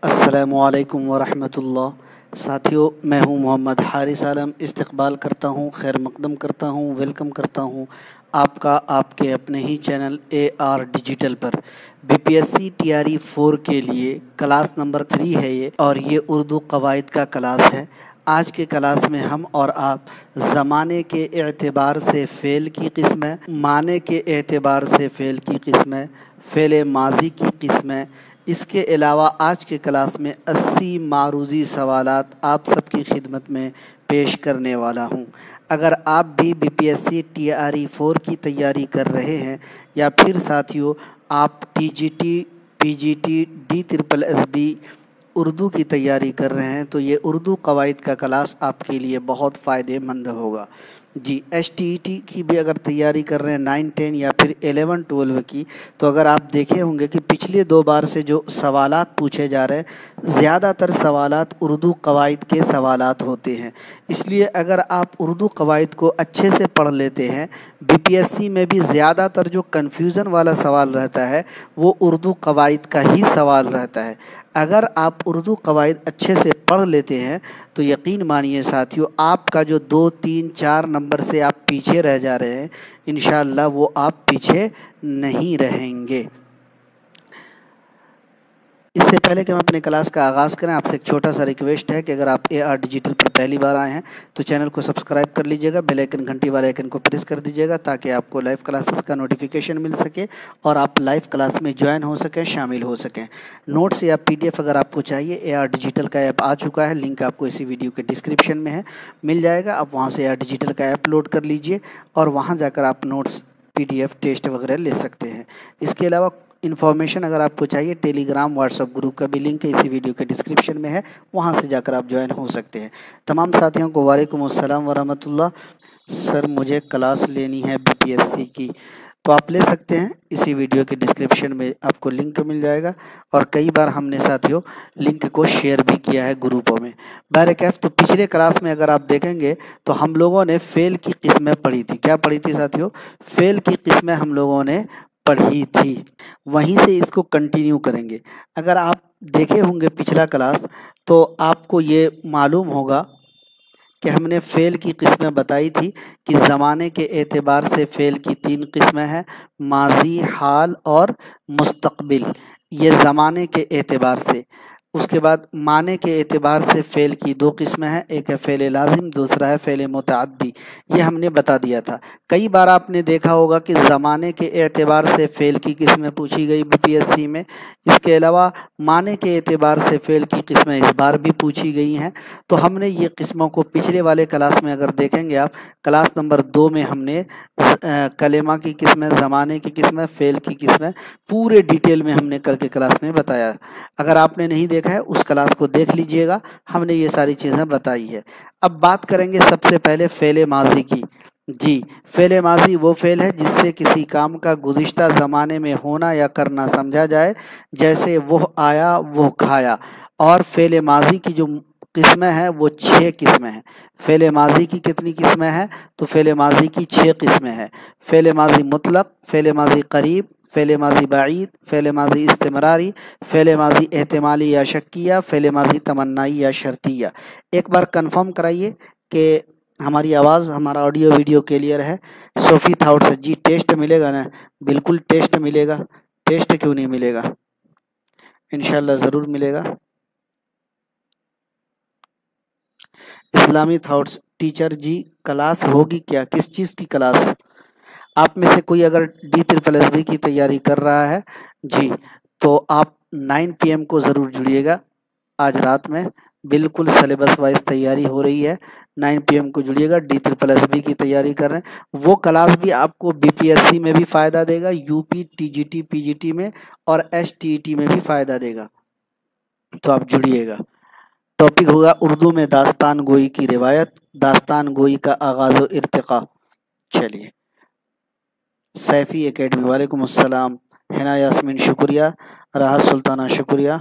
अस्सलामुअलैकुम वरहमतुल्लाह। साथियों, मैं हूं मोहम्मद हारिस आलम। इस्तकबाल करता हूं, खैर मकदम करता हूं, वेलकम करता हूं आपका आपके अपने ही चैनल AR डिजिटल पर। BPSC TRE 4 के लिए क्लास नंबर 3 है ये, और ये उर्दू कवायद का क्लास है। आज के क्लास में हम और आप ज़माने के एतबार से फ़ेल की किस्में, माने के एतबार से फ़ेल की किस्में, फ़ेल माजी की किस्में, इसके अलावा आज के क्लास में 80 मारूज़ी सवालात आप सबकी खिदमत में पेश करने वाला हूं। अगर आप भी BPSC TRE 4 की तैयारी कर रहे हैं, या फिर साथियों आप TGT, PGT, DSSB उर्दू की तैयारी कर रहे हैं, तो ये उर्दू कवायद का क्लास आपके लिए बहुत फ़ायदेमंद होगा। जी, STET की भी अगर तैयारी कर रहे हैं 9, 10 या फिर 11, 12 की, तो अगर आप देखे होंगे कि पिछले 2 बार से जो सवालात पूछे जा रहे हैं, ज़्यादातर सवालात उर्दू कवायद के सवालात होते हैं। इसलिए अगर आप उर्दू कवायद को अच्छे से पढ़ लेते हैं, BPSC में भी ज़्यादातर जो कन्फ्यूज़न वाला सवाल रहता है वो उर्दू कवायद का ही सवाल रहता है। अगर आप उर्दू कवायद अच्छे से पढ़ लेते हैं तो यकीन मानिए साथियों, आपका जो 2, 3, 4 नंबर से आप पीछे रह जा रहे हैं, इंशाअल्लाह वो आप पीछे नहीं रहेंगे। इससे पहले कि हम अपने क्लास का आगाज़ करें, आपसे एक छोटा सा रिक्वेस्ट है कि अगर आप AR डिजिटल पर पहली बार आए हैं तो चैनल को सब्सक्राइब कर लीजिएगा, बेल आइकन घंटी वाले आइकन को प्रेस कर दीजिएगा, ताकि आपको लाइव क्लासेस का नोटिफिकेशन मिल सके और आप लाइव क्लास में ज्वाइन हो सकें, शामिल हो सकें। नोट्स या PDF अगर आपको चाहिए, AR डिजिटल का ऐप आ चुका है, लिंक आपको इसी वीडियो के डिस्क्रिप्शन में है, मिल जाएगा। आप वहाँ से AR डिजिटल का ऐप लोड कर लीजिए और वहाँ जाकर आप नोट्स, PDF, टेस्ट वगैरह ले सकते हैं। इसके अलावा इन्फॉर्मेशन अगर आपको चाहिए, टेलीग्राम, व्हाट्सएप ग्रुप का भी लिंक इसी वीडियो के डिस्क्रिप्शन में है, वहाँ से जाकर आप ज्वाइन हो सकते हैं। तमाम साथियों को वालेकुम अस्सलाम वरहमतुल्लाह। सर, मुझे क्लास लेनी है BPSC की, तो आप ले सकते हैं, इसी वीडियो के डिस्क्रिप्शन में आपको लिंक मिल जाएगा। और कई बार हमने साथियों लिंक को शेयर भी किया है ग्रुपों में। बैरकैफ, तो पिछले क्लास में अगर आप देखेंगे तो हम लोगों ने फ़ेल की किस्में पढ़ी थी। क्या पढ़ी थी साथियों? फ़ेल की किस्में हम लोगों ने पढ़ी थी। वहीं से इसको कंटिन्यू करेंगे। अगर आप देखे होंगे पिछला क्लास, तो आपको ये मालूम होगा कि हमने फ़ेल की किस्में बताई थी कि ज़माने के एतबार से फ़ेल की 3 किस्में हैं, माज़ी, हाल और मुस्तक़बिल। ये ज़माने के एतबार से। उसके बाद माने के एतबार से फ़ेल की 2 किस्में हैं, एक है फ़ेल लाज़िम, दूसरा है फ़ेल मुतअद्दी। ये हमने बता दिया था। कई बार आपने देखा होगा कि ज़माने के एतबार से फ़ेल की किस्में पूछी गई BPSC में। इसके अलावा माने के एतबार से फ़ेल की किस्में इस बार भी पूछी गई हैं। तो हमने ये किस्मों को पिछले वाले क्लास में अगर देखेंगे आप, क्लास नंबर 2 में हमने कलेमा की किस्में, ज़माने की किस्में, फ़ेल की किस्में पूरे डिटेल में हमने करके क्लास में बताया। अगर आपने नहीं देखा है, उस क्लास को देख लीजिएगा, हमने ये सारी चीज़ें बताई है। अब बात करेंगे सबसे पहले फ़ेल माज़ी की। जी, फ़ेल माज़ी वो फ़ेल है जिससे किसी काम का गुज़िश्ता ज़माने में होना या करना समझा जाए, जैसे वो आया, वो खाया। और फ़ेल माज़ी की जो किस्में हैं वो 6 किस्में हैं। फ़ेल माज़ी की कितनी किस्में हैं? तो फ़ेल माज़ी की 6 किस्में हैं। फ़ेल माज़ी मुतलक, फ़ेल माज़ी करीब, फ़ेल माज़ी बाईद, फ़ेल माज़ी इस्तिमरारी, फ़ेल माज़ी एहतिमाली या शक्किया, फ़ेल माज़ी तमन्नाई या शर्तिया। एक बार कंफर्म कराइए कि हमारी आवाज़, हमारा ऑडियो वीडियो क्लियर है। सोफ़ी थाउट्स, जी टेस्ट मिलेगा ना? बिल्कुल टेस्ट मिलेगा। टेस्ट क्यों नहीं मिलेगा? इंशाल्लाह ज़रूर मिलेगा। इस्लामी थाउट्स, टीचर जी क्लास होगी क्या? किस चीज़ की क्लास? आप में से कोई अगर DSSB की तैयारी कर रहा है जी, तो आप 9 PM को ज़रूर जुड़िएगा। आज रात में बिल्कुल सिलेबस वाइज तैयारी हो रही है। 9 PM को जुड़िएगा। DSSB की तैयारी कर रहे हैं, वो क्लास भी आपको BPSC में भी फ़ायदा देगा, UP, TGT, PGT में और STET में भी फ़ायदा देगा, तो आप जुड़िएगा। टॉपिक होगा उर्दू में दास्तान गोई की रिवायत, दास्तान गोई का आगाज़ व इर्तिक़ा। चलिए, सैफ़ी एकेडमी, वालेकुम अस्सलाम। हिना यास्मीन शुक्रिया, राहत सुल्ताना शुक्रिया।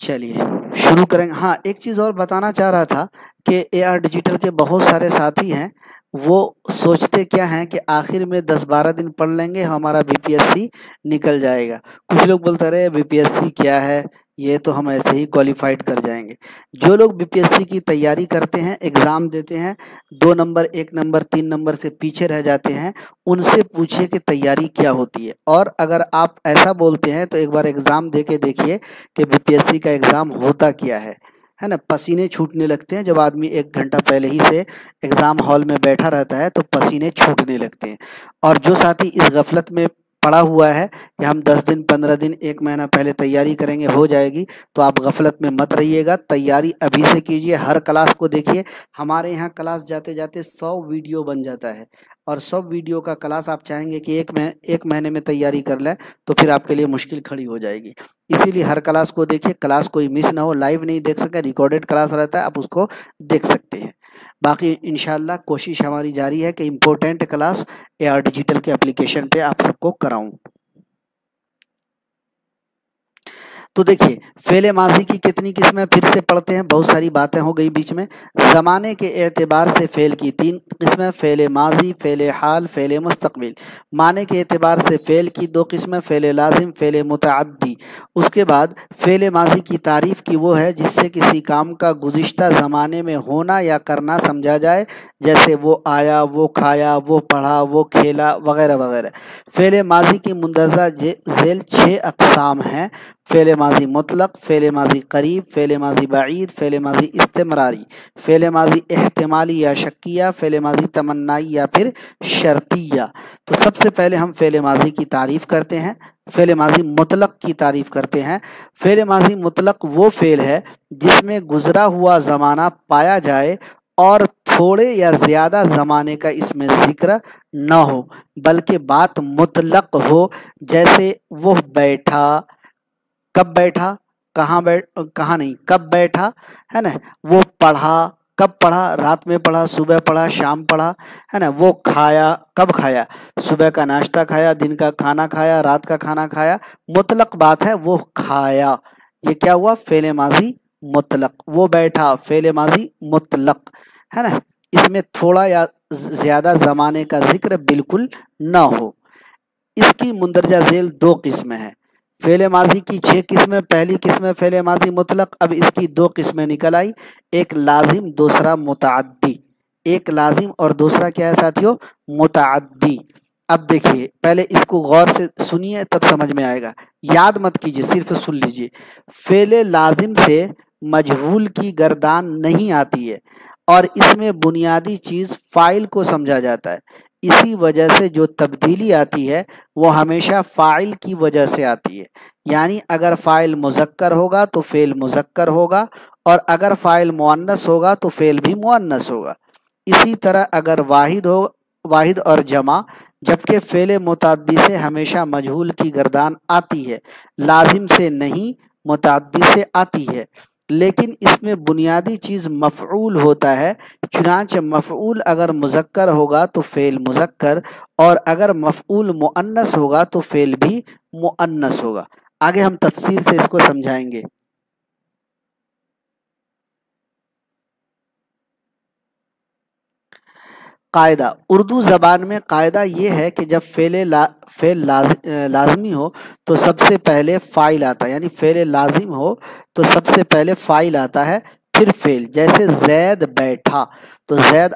चलिए शुरू करेंगे। हाँ, एक चीज़ और बताना चाह रहा था कि AR डिजिटल के बहुत सारे साथी हैं, वो सोचते क्या हैं कि आखिर में 10-12 दिन पढ़ लेंगे, हमारा BPSC निकल जाएगा। कुछ लोग बोलते रहे BPSC क्या है, ये तो हम ऐसे ही क्वालिफाइड कर जाएंगे। जो लोग बीपीएससी की तैयारी करते हैं, एग्ज़ाम देते हैं, 2 नंबर 1 नंबर 3 नंबर से पीछे रह जाते हैं, उनसे पूछिए कि तैयारी क्या होती है। और अगर आप ऐसा बोलते हैं तो एक बार एग्ज़ाम दे के देखिए कि बीपीएससी का एग्ज़ाम होता क्या है ना। पसीने छूटने लगते हैं जब आदमी 1 घंटा पहले ही से एग्ज़ाम हॉल में बैठा रहता है, तो पसीने छूटने लगते हैं। और जो साथी इस गफलत में पड़ा हुआ है कि हम 10 दिन 15 दिन 1 महीना पहले तैयारी करेंगे हो जाएगी, तो आप गफलत में मत रहिएगा। तैयारी अभी से कीजिए। हर क्लास को देखिए। हमारे यहाँ क्लास जाते जाते 100 वीडियो बन जाता है, और 100 वीडियो का क्लास आप चाहेंगे कि एक महीने में तैयारी कर लें, तो फिर आपके लिए मुश्किल खड़ी हो जाएगी। इसीलिए हर क्लास को देखिए। क्लास कोई मिस ना हो। लाइव नहीं देख सके, रिकॉर्डेड क्लास रहता है, आप उसको देख सकते हैं। बाकी इंशाल्लाह कोशिश हमारी जारी है कि इम्पोर्टेंट क्लास एआर डिजिटल के एप्लीकेशन पे आप सबको कराऊं। तो देखिए, फेले माजी की कितनी किस्में फिर से पढ़ते हैं। बहुत सारी बातें हो गई बीच में। ज़माने के एतबार से फ़ेल की 3 किस्में, फ़ेले माजी, फ़ेले हाल, फ़ेले मुस्तक़बिल। माने के एतबार से फ़ेल की 2 किस्में, फ़ेले लाजिम, फ़ेले मुतअद्दी। उसके बाद फ़ेले माजी की तारीफ़ की वो है जिससे किसी काम का गुज़िश्ता ज़माने में होना या करना समझा जाए, जैसे वो आया, वो खाया, वो पढ़ा, वो खेला, वगैरह वगैरह। फ़ेले माजी की मुंदरजा झेल 6 अक़साम हैं। फ़ेल माजी मुतलक, फ़ेल माजी करीब, फ़ेल माजी बाईद, फ़ेल माजी इस्तिमरारी, फ़ेल माजी एहतिमाली या शक्किया, फ़ेल माजी तमन्नाई या फिर शर्तिया। तो सबसे पहले हम फ़ेल माजी की तारीफ़ करते हैं। फ़ेल माजी मुतलक की तारीफ़ करते हैं। फ़ेल माजी मुतलक वो फ़ेल है जिसमें गुज़रा हुआ ज़माना पाया जाए और थोड़े या ज़्यादा ज़माने का इसमें ज़िक्र न हो, बल्कि बात मुतलक हो। जैसे वो बैठा, कब बैठा, कहाँ नहीं, कब बैठा, है ना। वो पढ़ा, कब पढ़ा, रात में पढ़ा, सुबह पढ़ा, शाम पढ़ा, है ना। वो खाया, कब खाया, सुबह का नाश्ता खाया, दिन का खाना खाया, रात का खाना खाया। मुतलक बात है, वो खाया। ये क्या हुआ, फेले माजी मुतलक। वो बैठा, फेले माजी मुतलक, है ना। इसमें थोड़ा या ज्यादा जमाने का जिक्र बिल्कुल ना हो। इसकी मुंदरजा झेल 2 किस्में हैं। फ़ेल माजी की 6 किस्में। पहली किस्म फ़ेल माजी मुतलक। अब इसकी 2 किस्में निकल आई, एक लाजिम, दूसरा मुतअद्दी। एक लाजिम और दूसरा क्या है साथियों, मुतअद्दी। अब देखिए, पहले इसको गौर से सुनिए तब समझ में आएगा। याद मत कीजिए, सिर्फ सुन लीजिए। फ़ेल लाजिम से मजहूल की गर्दान नहीं आती है, और इसमें बुनियादी चीज़ फ़ाइल को समझा जाता है। इसी वजह से जो तब्दीली आती है वो हमेशा फ़ाइल की वजह से आती है। यानी अगर फ़ाइल मुज़क्कर होगा तो फ़ेल मुज़क्कर होगा, और अगर फ़ाइल मुअन्नस होगा तो फ़ेल भी मुअन्नस होगा। इसी तरह अगर वाहिद और जमा, जबकि फ़ेल मुतअद्दी से हमेशा मजहूल की गर्दान आती है, लाजिम से नहीं, मुतअद्दी से आती है। लेकिन इसमें बुनियादी चीज़ मफ़ऊल होता है। चुनांचे मफ़ऊल अगर मुज़क्कर होगा तो फ़ेल मुज़क्कर, और अगर मफ़ऊल मुअन्नस होगा तो फ़ेल भी मुअन्नस होगा। आगे हम तफसील से इसको समझाएंगे। कायदा, उर्दू ज़बान में कायदा ये है कि जब फ़ेल लाज़मी हो तो सबसे पहले फ़ाइल आता है। यानी फ़ेल लाज़िम हो तो सबसे पहले फ़ाइल आता है, फिर फ़ेल। जैसे ज़ैद बैठा, तो ज़ैद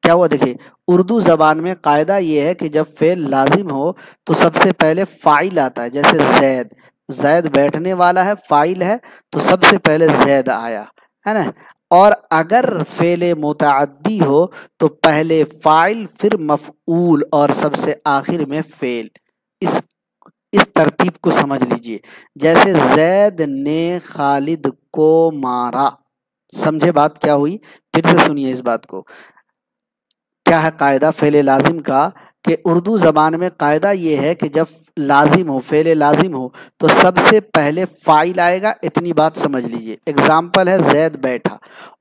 क्या हुआ, देखिए उर्दू ज़बान में कायदा ये है कि जब फ़ेल लाज़िम हो तो सबसे पहले फ़ाइल आता है। जैसे ज़ैद, ज़ैद बैठने वाला है, फ़ाइल है, तो सबसे पहले ज़ैद आया, है ना। और अगर फ़ेल मुतअद्दी हो तो पहले फ़ाइल, फिर मफ़ऊल, और सबसे आखिर में फ़ेल। इस इस तरतीब को समझ लीजिए। जैसे ज़ैद ने खालिद को मारा। समझे बात क्या हुई, फिर से सुनिए इस बात को। क्या है कायदा फ़ेल लाजिम का, कि उर्दू ज़बान में कायदा ये है कि जब लाजिम हो, फ़ेल लाजिम हो, तो सबसे पहले फ़ाइल आएगा। इतनी बात समझ लीजिए। एग्जाम्पल है ज़ैद बैठा।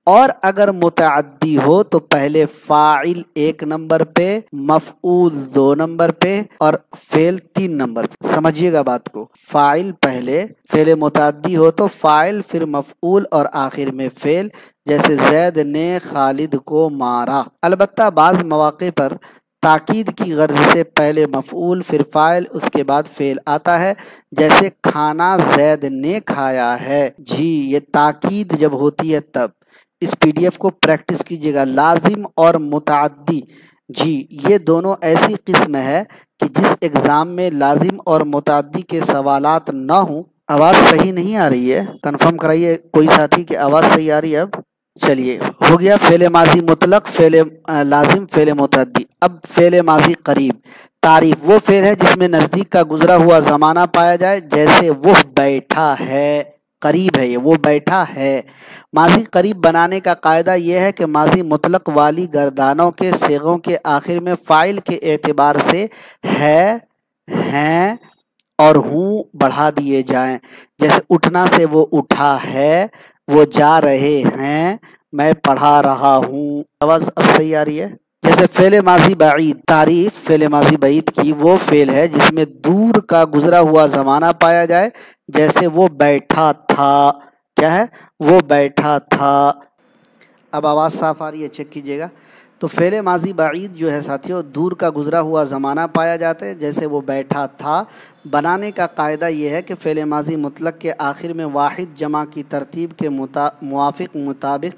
और अगर मुतअद्दी हो तो पहले फ़ाइल 1 नंबर पे, मफ़ऊल 2 नंबर पे, और फ़ेल 3 नंबर पे। समझिएगा बात को। फ़ाइल पहले, फ़ेल मुतअद्दी हो तो फ़ाइल, फिर मफ़ऊल, और आखिर में फ़ेल। जैसे ज़ैद ने खालिद को मारा। अलबत्ता बाज़ मौक़े पर ताकीद की गर्ज से पहले मफऊल फिर फाइल उसके बाद फेल आता है, जैसे खाना जैद ने खाया है। जी, ये ताकीद जब होती है तब। इस पीडीएफ को प्रैक्टिस कीजिएगा। लाजिम और मुताद्दी, जी ये दोनों ऐसी किस्म है कि जिस एग्ज़ाम में लाजिम और मुताद्दी के सवालात ना हों। आवाज़ सही नहीं आ रही है, कंफर्म कराइए कोई साथी कि आवाज़ सही आ रही है। अब चलिए, हो गया फ़ेल माजी मुतलक, फ़ेल लाजिम, फ़ेल मुतअद्दी। अब फ़ेल माजी करीब। तारीफ वो फ़ेल है जिसमें नज़दीक का गुजरा हुआ ज़माना पाया जाए, जैसे वो बैठा है। करीब है ये, वो बैठा है। माजी करीब बनाने का कायदा यह है कि माजी मुतलक वाली गर्दानों के सेगों के आखिर में फ़ाइल के एतबार से है, हैं और हूँ बढ़ा दिए जाएं। जैसे उठना से वो उठा है, वो जा रहे हैं, मैं पढ़ा रहा हूँ। आवाज़ अब सही आ रही है। जैसे फ़ेल माजी बईद। तारीफ फ़ेल माजी बईद की वो फ़ेल है जिसमें दूर का गुजरा हुआ ज़माना पाया जाए, जैसे वो बैठा था। क्या है? वो बैठा था। अब आवाज़ साफ आ रही है, चेक कीजिएगा। तो फ़ेल माजी बईद जो है साथियों, दूर का गुजरा हुआ ज़माना पाया जाता है, जैसे वो बैठा था। बनाने का कायदा ये है कि फ़ेल माजी मुतलक के आखिर में वाहिद जमा की तरतीब के मुआफ़िक मुताबिक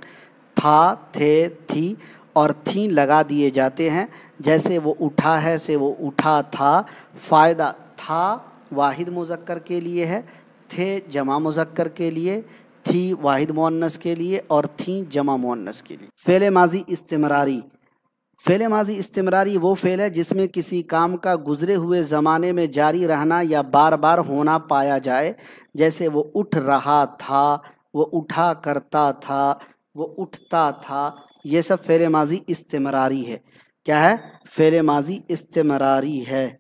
था, थे, थी और थी लगा दिए जाते हैं। जैसे वो उठा है से वो उठा था। फ़ायदा था वाहिद मुज़क्कर के लिए है, थे जमा मुज़क्कर के लिए, थी वाहिद मुअन्नस के लिए और थी जमा मुअन्नस के लिए। फ़ेल माजी इस्तिमरारी। फ़ेल माजी इस्तिमरारी वो फ़ेल है जिसमें किसी काम का गुज़रे हुए ज़माने में जारी रहना या बार बार होना पाया जाए, जैसे वो उठ रहा था, वो उठा करता था, वो उठता था। ये सब फ़ेल माजी इस्तिमरारी है। क्या है? फ़ेल माजी इस्तिमरारी है।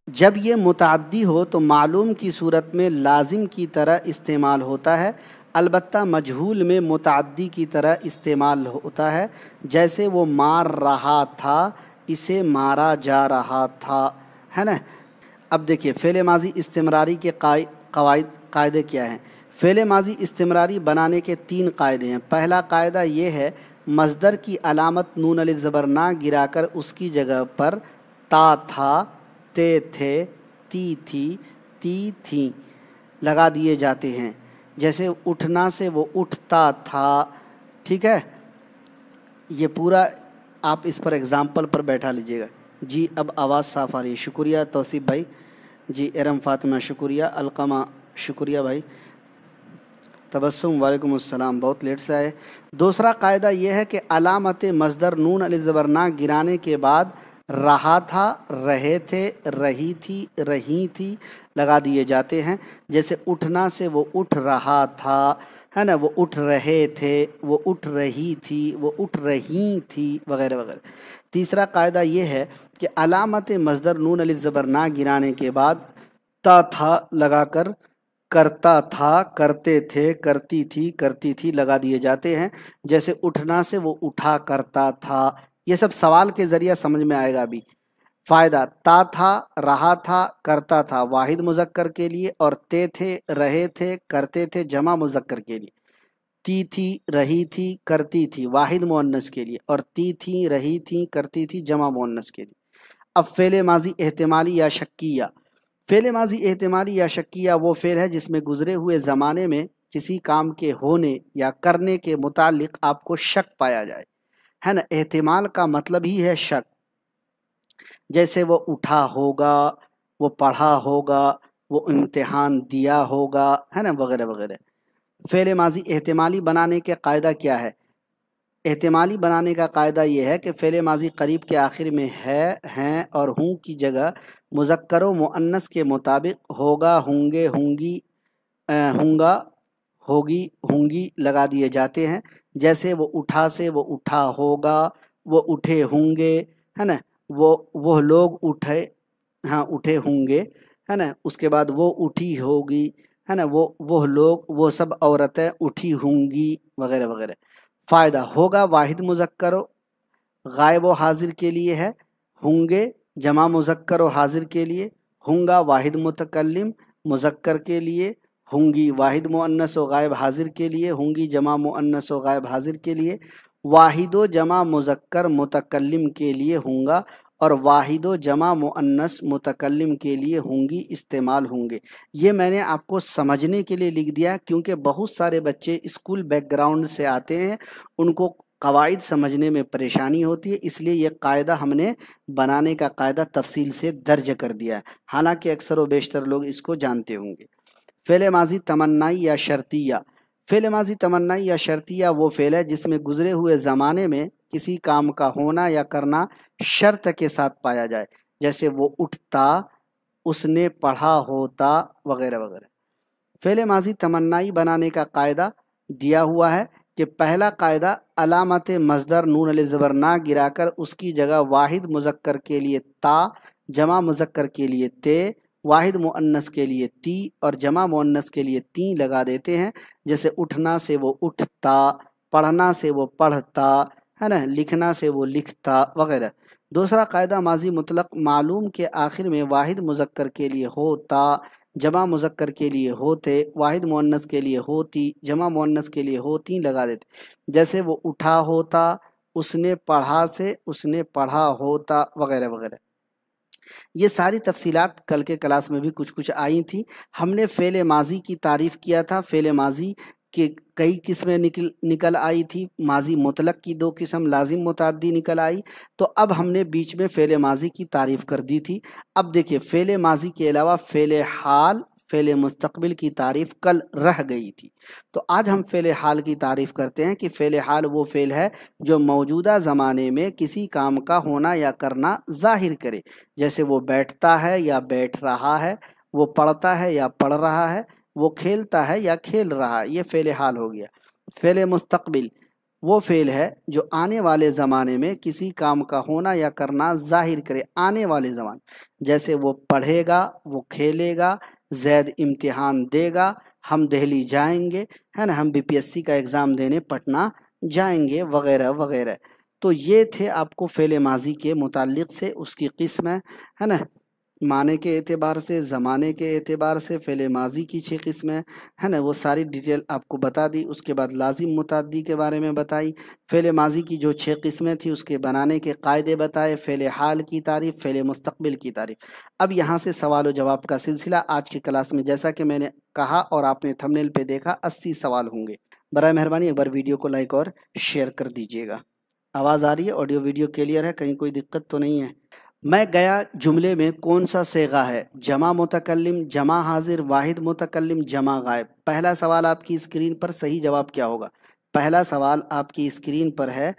जब ये मुतअद्दी हो तो मालूम की सूरत में लाजिम की तरह इस्तेमाल होता है, अलबत्ता मजहूल में मुतअद्दी की तरह इस्तेमाल होता है। जैसे वो मार रहा था, इसे मारा जा रहा था, है ना। अब देखिए फ़ेल माजी इस्तिमरारी के कायदे क्या हैं। फ़ेल माजी इस्तिमरारी बनाने के 3 कायदे हैं। पहला कायदा ये है, मज़दर की अलामत नून अलिफ ज़बर ना गिराकर उसकी जगह पर ता था, ते थे, ती थी, ती थी लगा दिए जाते हैं। जैसे उठना से वो उठता था। ठीक है, ये पूरा आप इस पर एग्ज़ाम्पल पर बैठा लीजिएगा। जी अब आवाज़ साफ़ आ रही है। शुक्रिया तौसीफ़ भाई। जी एरम फ़ातिमा शुक्रिया, अलक़मा शुक्रिया भाई। तबस्सुम वालेकुम अस्सलाम, बहुत लेट से आए। दूसरा कायदा यह है कि अलामत मज़दर नून अलिफ ज़बर ना गिराने के बाद रहा था, रहे थे, रही थी, रही थी लगा दिए जाते हैं। जैसे उठना से वो उठ रहा था, है ना, वो उठ रहे थे, वो उठ रही थी, वो उठ रही थी वगैरह वगैरह। तीसरा कायदा ये है कि अलामत मज़दर नून अलिफ ज़बर ना गिराने के बाद ता था लगाकर करता था, करते थे, करती थी लगा दिए जाते हैं। जैसे उठना से वो उठा करता था। ये सब सवाल के ज़रिए समझ में आएगा अभी। फ़ायदा, ता था, रहा था, करता था वाहिद मुज़क्कर के लिए, और ते थे, रहे थे, करते थे जमा मुज़क्कर के लिए। ती थी, रही थी, करती थी वाहिद मुअन्नस के लिए, और ती थी, रही थी, करती थी जमा मुअन्नस के लिए। अब फ़ेल माजी एहतिमाली या शक्किया। फ़ेल माजी एहतिमाली या शक्किया वो फ़ेल है जिसमें गुज़रे हुए ज़माने में किसी काम के होने या करने के मुतालिक आपको शक पाया जाए, है ना। एहतिमाल का मतलब ही है शक। जैसे वो उठा होगा, वो पढ़ा होगा, वो इम्तिहान दिया होगा, है ना, वगैरह वगैरह। फ़ेल माजी एहतिमाली बनाने के कायदा क्या है। एहतिमाली बनाने का कायदा ये है कि फ़ेल माजी करीब के आखिर में है, हैं और हूँ की जगह मुज़क्कर व मुअन्नस के मुताबिक होगा, होंगे, होंगी, होंगा, होगी, होंगी लगा दिए जाते हैं। जैसे वो उठा से वो उठा होगा, वो उठे होंगे, है ना, वो लोग उठे, हाँ उठे होंगे, है ना। उसके बाद वो उठी होगी, है ना, वो लोग, वो सब औरतें उठी होंगी वगैरह वगैरह। फ़ायदा, होगा वाहिद मुज़क्कर गायब व हाजिर के लिए है, होंगे जमा मुज़क्कर व हाजिर के लिए, होंगा वाहिद मुतकल्लिम मुज़क्कर के लिए, होंगी वाहिद मुअन्नस व गायब हाजिर के लिए, होंगी जमा मुअन्नस व गायब हाजिर के लिए। واحد و جمع مذکر متکلم کے لیے ہوں گا اور واحد و جمع مؤنث متکلم کے لیے ہوں گی استعمال ہوں گے۔ یہ میں نے آپ کو سمجھنے کے لیے لکھ دیا کیونکہ بہت سارے بچے اسکول بیک گراؤنڈ سے آتے ہیں، ان کو قواعد سمجھنے میں پریشانی ہوتی ہے، اس لیے یہ قاعدہ ہم نے بنانے کا قاعدہ تفصیل سے درج کر دیا ہے، حالانکہ اکثر و بیشتر لوگ اس کو جانتے ہوں گے۔ فعل ماضی تمنائی یا شرطیہ۔ فعل ماضی تمنائی یا شرطیہ وہ فعل ہے جس میں گزرے ہوئے زمانے میں کسی کام کا ہونا یا کرنا شرط کے ساتھ پایا جائے، جیسے وہ اٹھتا، اس نے پڑھا ہوتا، وغیرہ وغیرہ۔ فعل ماضی تمنائی بنانے کا قاعدہ دیا ہوا ہے کہ پہلا قاعدہ علامت مصدر نون علیہ زبر نہ گرا کر اس کی جگہ واحد مذکر کے لیے تا، جمع مذکر کے لیے تے، واحد مؤنث کے لیے تی اور جمع مؤنث کے لیے تی لگا دیتے ہیں، جیسے اٹھنا سے وہ اٹھتا، پڑھنا سے وہ پڑھتا ہے نا، لکھنا سے وہ لکھتا وغیرہ۔ دوسرا قاعدہ ماضی مطلق معلوم کے آخر میں واحد مذکر کے لیے ہوتا، جمع مذکر کے لیے ہوتے، واحد مؤنث کے لیے ہوتی، جمع مؤنث کے لیے ہوتی لگا دیتے، جیسے وہ اٹھا ہوتا، اس نے پڑھا سے اس نے پڑھا ہوتا وغیرہ وغیرہ۔ یہ ساری تفصیلات کل کے کلاس میں بھی کچھ آئی تھی۔ ہم نے فعل ماضی کی تعریف کیا تھا، فعل ماضی کہ کئی قسمیں نکل آئی تھی، ماضی مطلق کی 2 قسم، لازم متعدی نکل آئی، تو اب ہم نے بیچ میں فعل ماضی کی تعریف کر دی تھی۔ اب دیکھیے فعل ماضی کے علاوہ فعل حال، فعل مستقبل کی تعریف کل رہ گئی تھی، تو آج ہم فعل حال کی تعریف کرتے ہیں کہ فعل حال وہ فعل ہے جو موجودہ زمانے میں کسی کام کا ہونا یا کرنا ظاہر کرے، جیسے وہ بیٹھتا ہے یا بیٹھ رہا ہے، وہ پڑھتا ہے یا پڑھ رہا ہے، وہ کھیلتا ہے یا کھیل رہا ہے، یہ فعل حال ہو گیا۔ فعل مستقبل وہ فعل ہے جو آنے والے زمانے میں کسی کام کا ہونا یا کرنا ظاہر کرے، آنے والے زمانے، جیسے وہ پڑھے گا، وہ کھیلے گا، زید امتحان دے گا، ہم دہلی جائیں گے، ہے نا، ہم BPSC کا ایگزام دینے پٹنہ جائیں گے وغیرہ وغیرہ۔ تو یہ تھے آپ کو فعل ماضی کے متعلق سے اس کی قسم ہے نا، معنی کے اعتبار سے، زمانے کے اعتبار سے فعل ماضی کی 6 قسمیں ہے نا، وہ ساری ڈیٹیل آپ کو بتا دی۔ اس کے بعد لازم متعدی کے بارے میں بتائی، فعل ماضی کی جو 6 قسمیں تھیں اس کے بنانے کے قاعدے بتائے، فعل حال کی تعریف، فعل مستقبل کی تعریف۔ اب یہاں سے سوال و جواب کا سلسلہ آج کی کلاس میں، جیسا کہ میں نے کہا اور آپ نے تھمبنیل پہ دیکھا، 80 سوال ہوں گے۔ برائے مہربانی ایک بار ویڈیو کو لائک اور شیئر کر دیجیے گا۔ آواز آ رہی ہے؟ آڈیو ویڈیو کلیئر ہے؟ کہیں کوئی دقت تو نہیں ہے؟ میں گیا جملے میں کون سا صیغہ ہے؟ جمع متکلم، جمع حاضر، واحد متکلم، جمع غائب۔ پہلا سوال آپ کی اسکرین پر، صحیح جواب کیا ہوگا؟ پہلا سوال آپ کی اسکرین پر ہے،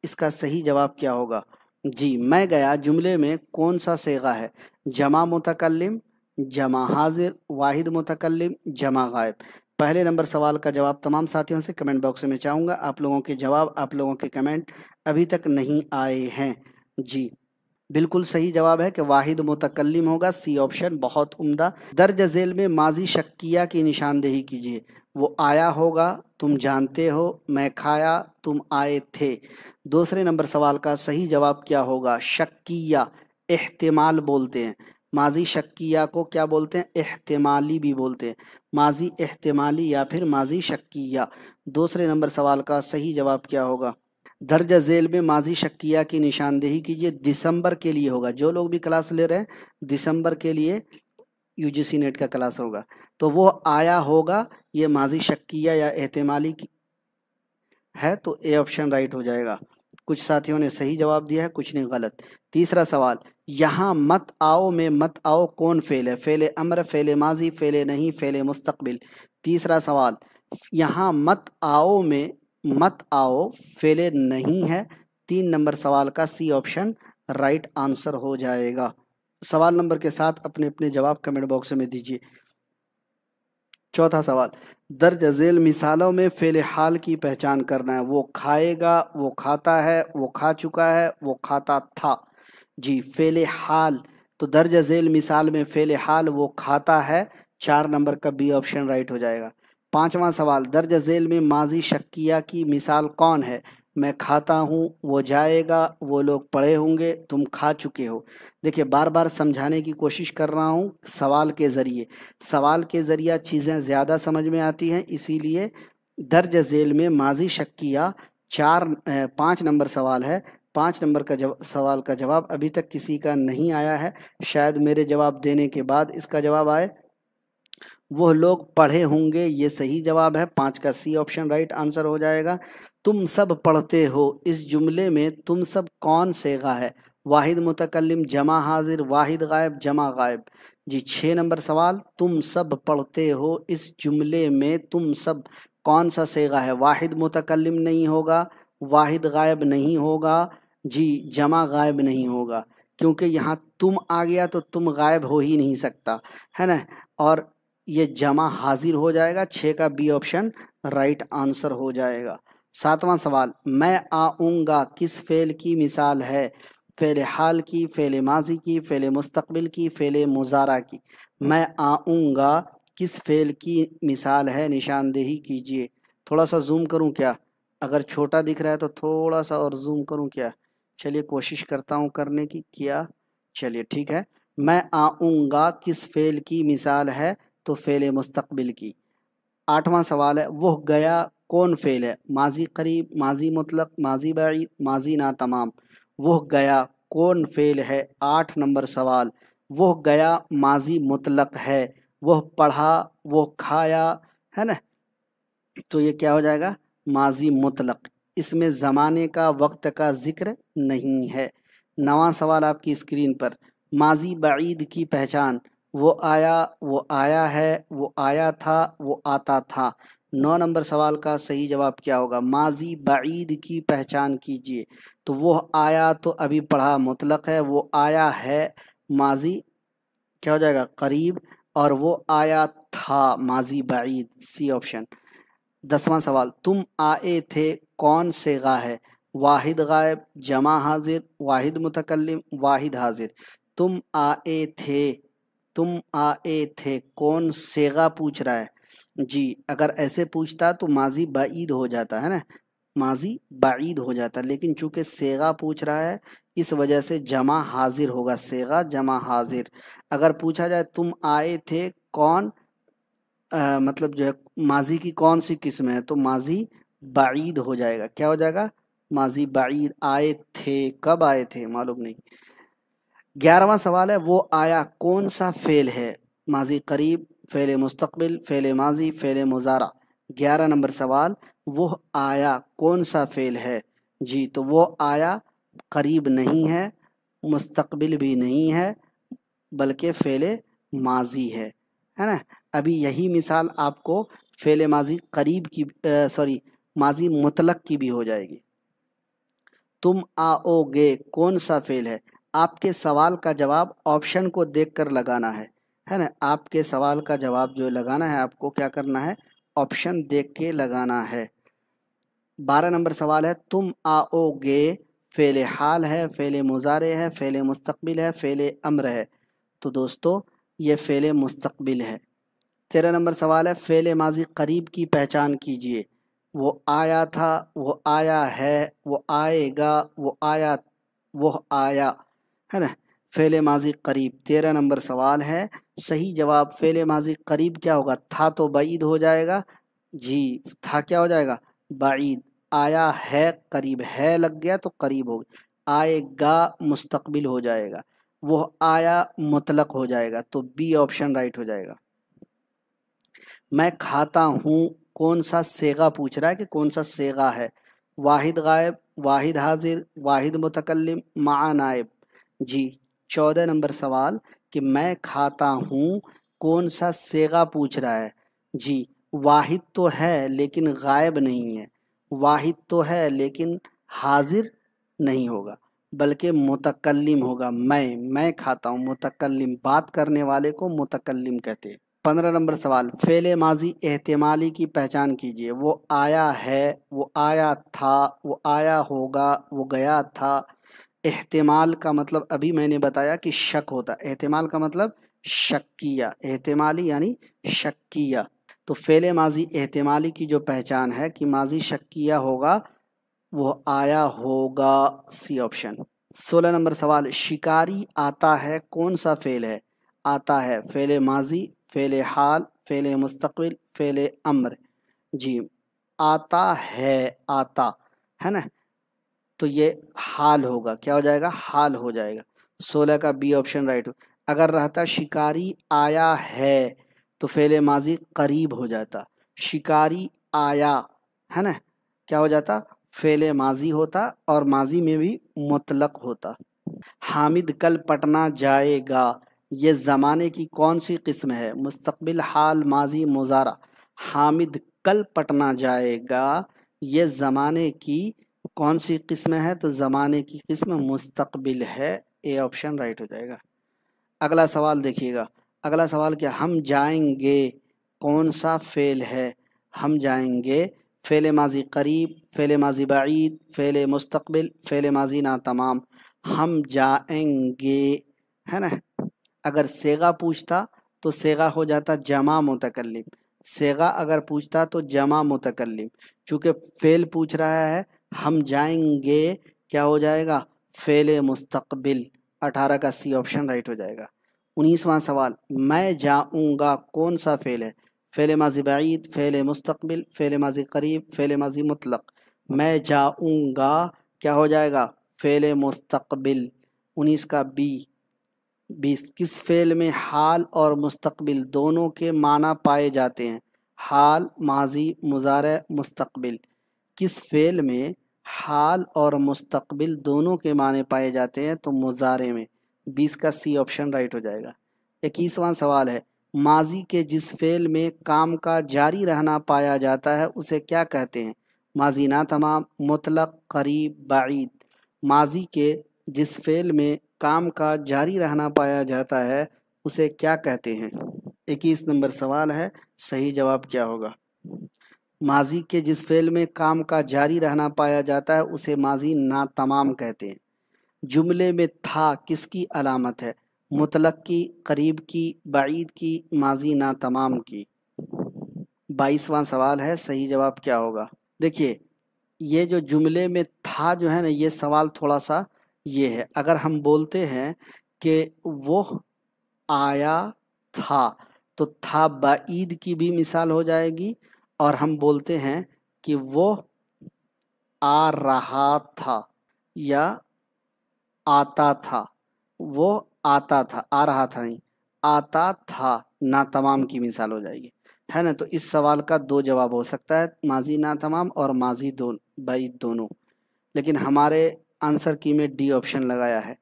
اس کا صحیح جواب کیا ہوگا؟ جی، میں گیا جملے میں کون سا صیغہ ہے؟ جمع متکلم، جمع حاضر، واحد متکلم، جمع غائب۔ پہلے نمبر سوال کا جواب تمام ساتھیوں سے کمنٹ باکس میں چاہوں گا، آپ لوگوں کے جواب، آپ لوگوں کے کمنٹ ابھی تک نہیں آئے ہیں۔ جی بالکل صحیح جواب ہے کہ واحد متکلم ہوگا، سی آپشن، بہت عمدہ۔ درج ذیل میں ماضی شکیہ کی نشاندہی کیجیے۔ وہ آیا ہوگا، تم جانتے ہو، میں کھایا، تم آئے تھے۔ دوسرے نمبر سوال کا صحیح جواب کیا ہوگا؟ شکیہ، احتمال بولتے ہیں، ماضی شکیہ کو کیا بولتے ہیں؟ احتمالی بھی بولتے ہیں، ماضی احتمالی یا پھر ماضی شکیہ۔ دوسرے نمبر سوال کا صحیح جواب کیا ہوگا؟ درج ذیل میں ماضی شکیہ کی نشاندہی کیجیے، دسمبر کے لیے ہوگا، جو لوگ بھی کلاس لے رہے ہیں دسمبر کے لیے UGC نیٹ کا کلاس ہوگا، تو وہ آیا ہوگا، یہ ماضی شکیہ یا احتمالی ہے، تو اے آپشن رائٹ ہو جائے گا۔ کچھ ساتھیوں نے صحیح جواب دیا ہے، کچھ نے غلط۔ تیسرا سوال، یہاں مت آؤ میں مت آؤ کون فعل ہے؟ فعل امر، فعل ماضی، فعل نہیں، فعل مستقبل۔ تیسرا سوال، یہاں مت آؤ میں مت آؤ فعل نہیں ہے۔ 3 نمبر سوال کا سی آپشن رائٹ آنسر ہو جائے گا۔ سوال نمبر کے ساتھ اپنے اپنے جواب کمنٹ باکس میں دیجیے۔ چوتھا سوال، درج ذیل مثالوں میں فعل حال کی پہچان کرنا ہے۔ وہ کھائے گا، وہ کھاتا ہے، وہ کھا چکا ہے، وہ کھاتا تھا۔ جی فعل حال، تو درج ذیل مثال میں فعل حال وہ کھاتا ہے، 4 نمبر کا بی آپشن رائٹ ہو جائے گا۔ پانچواں سوال، درج ذیل میں ماضی شکیہ کی مثال کون ہے؟ میں کھاتا ہوں، وہ جائے گا، وہ لوگ پڑھے ہوں گے، تم کھا چکے ہو۔ دیکھیے بار بار سمجھانے کی کوشش کر رہا ہوں سوال کے ذریعے، سوال کے ذریعہ چیزیں زیادہ سمجھ میں آتی ہیں، اسی لیے درج ذیل میں ماضی شکیہ 5 نمبر سوال ہے، 5 نمبر کا سوال کا جواب ابھی تک کسی کا نہیں آیا ہے، شاید میرے جواب دینے کے بعد اس کا جواب آئے۔ وہ لوگ پڑھے ہوں گے، یہ صحیح جواب ہے، 5 کا سی آپشن رائٹ آنسر ہو جائے گا۔ تم سب پڑھتے ہو، اس جملے میں تم سب کون صیغہ ہے؟ واحد متکلم، جمع حاضر، واحد غائب، جمع غائب۔ جی 6 نمبر سوال، تم سب پڑھتے ہو، اس جملے میں تم سب کون سا صیغہ ہے؟ واحد متکلم نہیں ہوگا، واحد غائب نہیں ہوگا، جی جمع غائب نہیں ہوگا، کیونکہ یہاں تم آ گیا تو تم غائب ہو ہی نہیں سکتا ہے نا، اور یہ جمع حاضر ہو جائے گا، 6 کا بی آپشن رائٹ آنسر ہو جائے گا۔ 7واں سوال، میں آؤں گا کس فعل کی مثال ہے؟ فعل حال کی، فعل ماضی کی، فعل مستقبل کی، فعل مضارع کی۔ میں آؤں گا کس فعل کی مثال ہے؟ نشاندہی کیجئے۔ تھوڑا سا زوم کروں کیا؟ اگر چھوٹا دکھ رہا ہے تو تھوڑا سا اور زوم کروں کیا؟ چلیے کوشش کرتا ہوں کرنے کی، کیا؟ چلیے ٹھیک ہے۔ میں آؤں گا کس فعل کی مثال ہے؟ تو فعل مستقبل کی۔ 8واں سوال ہے، وہ گیا کون فعل ہے؟ ماضی قریب، ماضی مطلق، ماضی بعید، ماضی ناتمام۔ وہ گیا کون فعل ہے؟ 8 نمبر سوال، وہ گیا ماضی مطلق ہے، وہ پڑھا، وہ کھایا، ہے نا، تو یہ کیا ہو جائے گا؟ ماضی مطلق، اس میں زمانے کا، وقت کا ذکر نہیں ہے۔ 9واں سوال آپ کی اسکرین پر، ماضی بعید کی پہچان، وہ آیا، وہ آیا ہے، وہ آیا تھا، وہ آتا تھا۔ 9 نمبر سوال کا صحیح جواب کیا ہوگا؟ ماضی بعید کی پہچان کیجئے، تو وہ آیا تو ابھی پڑھا مطلق ہے، وہ آیا ہے ماضی کیا ہو جائے گا؟ قریب، اور وہ آیا تھا ماضی بعید، سی آپشن۔ 10واں سوال، تم آئے تھے کون صیغہ ہے؟ واحد غائب، جمع حاضر، واحد متکلم، واحد حاضر۔ تم آئے تھے، تم آئے تھے کون صیغہ پوچھ رہا ہے؟ جی اگر ایسے پوچھتا تو ماضی بعید ہو جاتا ہے نا، ماضی بعید ہو جاتا، لیکن چونکہ صیغہ پوچھ رہا ہے اس وجہ سے جمع حاضر ہوگا، صیغہ جمع حاضر۔ اگر پوچھا جائے تم آئے تھے کون، مطلب جو ہے ماضی کی کون سی قسم ہے، تو ماضی بعید ہو جائے گا، کیا ہو جائے گا؟ ماضی بعید۔ آئے تھے، کب آئے تھے معلوم نہیں۔ 11واں سوال ہے، وہ آیا کون سا فعل ہے؟ ماضی قریب، فعل مستقبل، فعل ماضی، فعل مضارع۔ 11 نمبر سوال، وہ آیا کون سا فعل ہے؟ جی تو وہ آیا قریب نہیں ہے، مستقبل بھی نہیں ہے، بلکہ فعل ماضی ہے نا۔ ابھی یہی مثال آپ کو فعل ماضی قریب کی ماضی مطلق کی بھی ہو جائے گی۔ تم آؤ گے کون سا فعل ہے؟ آپ کے سوال کا جواب آپشن کو دیکھ کر لگانا ہے نا، آپ کے سوال کا جواب جو لگانا ہے آپ کو کیا کرنا ہے؟ آپشن دیکھ کے لگانا ہے۔ 12 نمبر سوال ہے، تم آؤ گے فعل حال ہے، فعل مضارع ہے، فعل مستقبل ہے، فعل امر ہے، تو دوستو یہ فعل مستقبل ہے۔ 13 نمبر سوال ہے، فعل ماضی قریب کی پہچان کیجئے۔ وہ آیا تھا، وہ آیا ہے، وہ آئے گا، وہ آیا ہے نا، فعل ماضی قریب۔ 13 نمبر سوال ہے، صحیح جواب فعل ماضی قریب کیا ہوگا؟ تھا تو بعید ہو جائے گا، جی تھا کیا ہو جائے گا؟ بعید۔ آیا ہے قریب، ہے لگ گیا تو قریب ہو گیا، آئے گا مستقبل ہو جائے گا، وہ آیا مطلق ہو جائے گا، تو بی آپشن رائٹ ہو جائے گا۔ میں کھاتا ہوں کون سا صیغہ پوچھ رہا ہے کہ کون سا صیغہ ہے؟ واحد غائب، واحد حاضر، واحد متکلم، مع نائب۔ جی 14 نمبر سوال کہ میں کھاتا ہوں کون سا صیغہ پوچھ رہا ہے؟ جی واحد تو ہے لیکن غائب نہیں ہے، واحد تو ہے لیکن حاضر نہیں ہوگا، بلکہ متکلم ہوگا۔ میں کھاتا ہوں، متکلم، بات کرنے والے کو متکلم کہتے ہیں۔ 15 نمبر سوال، فعل ماضی احتمالی کی پہچان کیجئے۔ وہ آیا ہے، وہ آیا تھا، وہ آیا ہوگا، وہ گیا تھا۔ احتمال کا مطلب ابھی میں نے بتایا کہ شک ہوتا، احتمال کا مطلب شکیہ، احتمالی یعنی شکیہ، تو فعل ماضی احتمالی کی جو پہچان ہے کہ ماضی شکیہ ہوگا، وہ آیا ہوگا، سی آپشن۔ 16 نمبر سوال، شکاری آتا ہے کون سا فعل ہے؟ آتا ہے فعل ماضی، فعل حال، فعل مستقبل، فعل امر۔ جی آتا ہے، آتا है ना। तो ये हाल होगा, क्या हो जाएगा, हाल हो जाएगा। 16 का बी ऑप्शन राइट हो। अगर रहता शिकारी आया है तो फेले माजी करीब हो जाता, शिकारी आया, है ना, क्या हो जाता, फेले माजी होता और माजी में भी मुतलक होता। हामिद कल पटना जाएगा, ये ज़माने की कौन सी किस्म है, मुस्तकबिल, हाल, माजी, मुजारा। हामिद कल पटना जाएगा, ये ज़माने की कौन सी किस्म है, तो ज़माने की किस्म मुस्तकबिल है, ए ऑप्शन राइट हो जाएगा। अगला सवाल देखिएगा, अगला सवाल क्या, हम जाएंगे कौन सा फेल है, हम जाएंगे फेल माजी करीब, फेल माजी बाईद, फेल मुस्तकबिल, फेल माजी ना तमाम। हम जाएंगे, है ना। अगर सेगा पूछता तो सेगा हो जाता जमा मुतकल्लिम, सेगा अगर पूछता तो जमा मुतकल्लिम। चूँकि फेल पूछ रहा है, हम जाएंगे क्या हो जाएगा, फेल मुस्तकबिल। 18 का सी ऑप्शन राइट हो जाएगा। 19वां सवाल, मैं जाऊंगा कौन सा फेल है, फेल माजी बाईद, फेल मुस्तकबिल, फेल माजी करीब, फेल माजी मुतलक। मैं जाऊंगा क्या हो जाएगा, फेल मुस्तकबिल। 19 का बी, 20 किस फेल में हाल और मुस्तकबिल दोनों के माना पाए जाते हैं, हाल, माजी, मुजारे, मुस्तकबिल। किस फेल में हाल और मुस्तकबिल दोनों के माने पाए जाते हैं, तो मुजारे में। 20 का सी ऑप्शन राइट हो जाएगा। 21वां सवाल है, माजी के जिस फेल में काम का जारी रहना पाया जाता है उसे क्या कहते हैं, माजी ना तमाम, मुतलक, करीब, बाईद। माजी के जिस फेल में काम का जारी रहना पाया जाता है उसे क्या कहते हैं। 21 नंबर सवाल है, सही जवाब क्या होगा। माजी के जिस फेल में काम का जारी रहना पाया जाता है उसे माजी ना तमाम कहते हैं। जुमले में था किसकी अलामत है, मुतलक की, करीब की, बाईद की, माजी ना तमाम की। 22वां सवाल है, सही जवाब क्या होगा। देखिए, ये जो जुमले में था जो है ना, ये सवाल थोड़ा सा ये है। अगर हम बोलते हैं कि वो आया था, तो था बाईद की भी मिसाल हो जाएगी, और हम बोलते हैं कि वो आ रहा था या आता था, वो आता था, आ रहा था नहीं, आता था, ना तमाम की मिसाल हो जाएगी, है ना। तो इस सवाल का दो जवाब हो सकता है, माजी ना तमाम और माजी बाईद दोनों, लेकिन हमारे आंसर की में डी ऑप्शन लगाया है।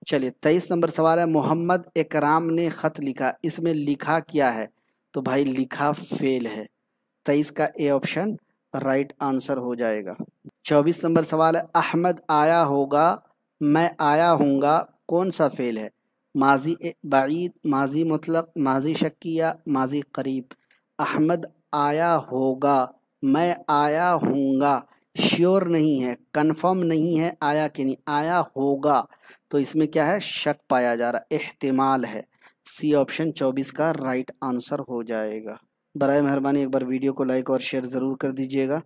चलिए, 23 नंबर सवाल है, मोहम्मद इकराम ने खत लिखा, इसमें लिखा क्या है, तो भाई लिखा फेल है। 23 का ए ऑप्शन राइट आंसर हो जाएगा। 24 नंबर सवाल है, अहमद आया होगा, मैं आया हूँगा, कौन सा फेल है, माजी बाईद, माजी मुतलक, माजी शक्किया, माजी करीब। अहमद आया होगा, मैं आया हूँगा, श्योर नहीं है, कंफर्म नहीं है आया कि नहीं, आया होगा, तो इसमें क्या है, शक पाया जा रहा, एहतिमाल है। सी ऑप्शन 24 का राइट आंसर हो जाएगा। बराए मेहरबानी एक बार वीडियो को लाइक और शेयर ज़रूर कर दीजिएगा।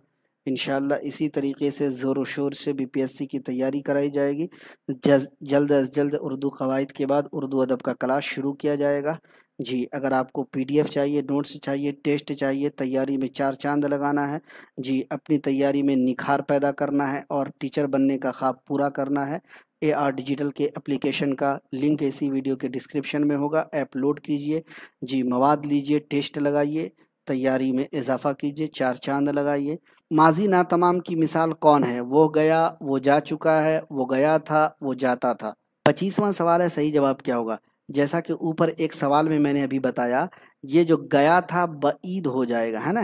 इंशाल्लाह इसी तरीके से ज़ोर व शोर से बीपीएससी की तैयारी कराई जाएगी। जल्द अज जल्द उर्दू क़वाइद के बाद उर्दू अदब का क्लास शुरू किया जाएगा। जी, अगर आपको पीडीएफ चाहिए, नोट्स चाहिए, टेस्ट चाहिए, तैयारी में 4 चांद लगाना है, जी अपनी तैयारी में निखार पैदा करना है और टीचर बनने का ख्वाब पूरा करना है, AR डिजिटल के एप्लीकेशन का लिंक इसी वीडियो के डिस्क्रिप्शन में होगा। ऐप लोड कीजिए, जी मवाद लीजिए, टेस्ट लगाइए, तैयारी में इजाफा कीजिए, 4 चांद लगाइए। माजी ना तमाम की मिसाल कौन है, वो गया, वो जा चुका है, वो गया था, वो जाता था। 25वां सवाल है, सही जवाब क्या होगा। जैसा कि ऊपर एक सवाल में मैंने अभी बताया, ये जो गया था बईद हो जाएगा, है ना।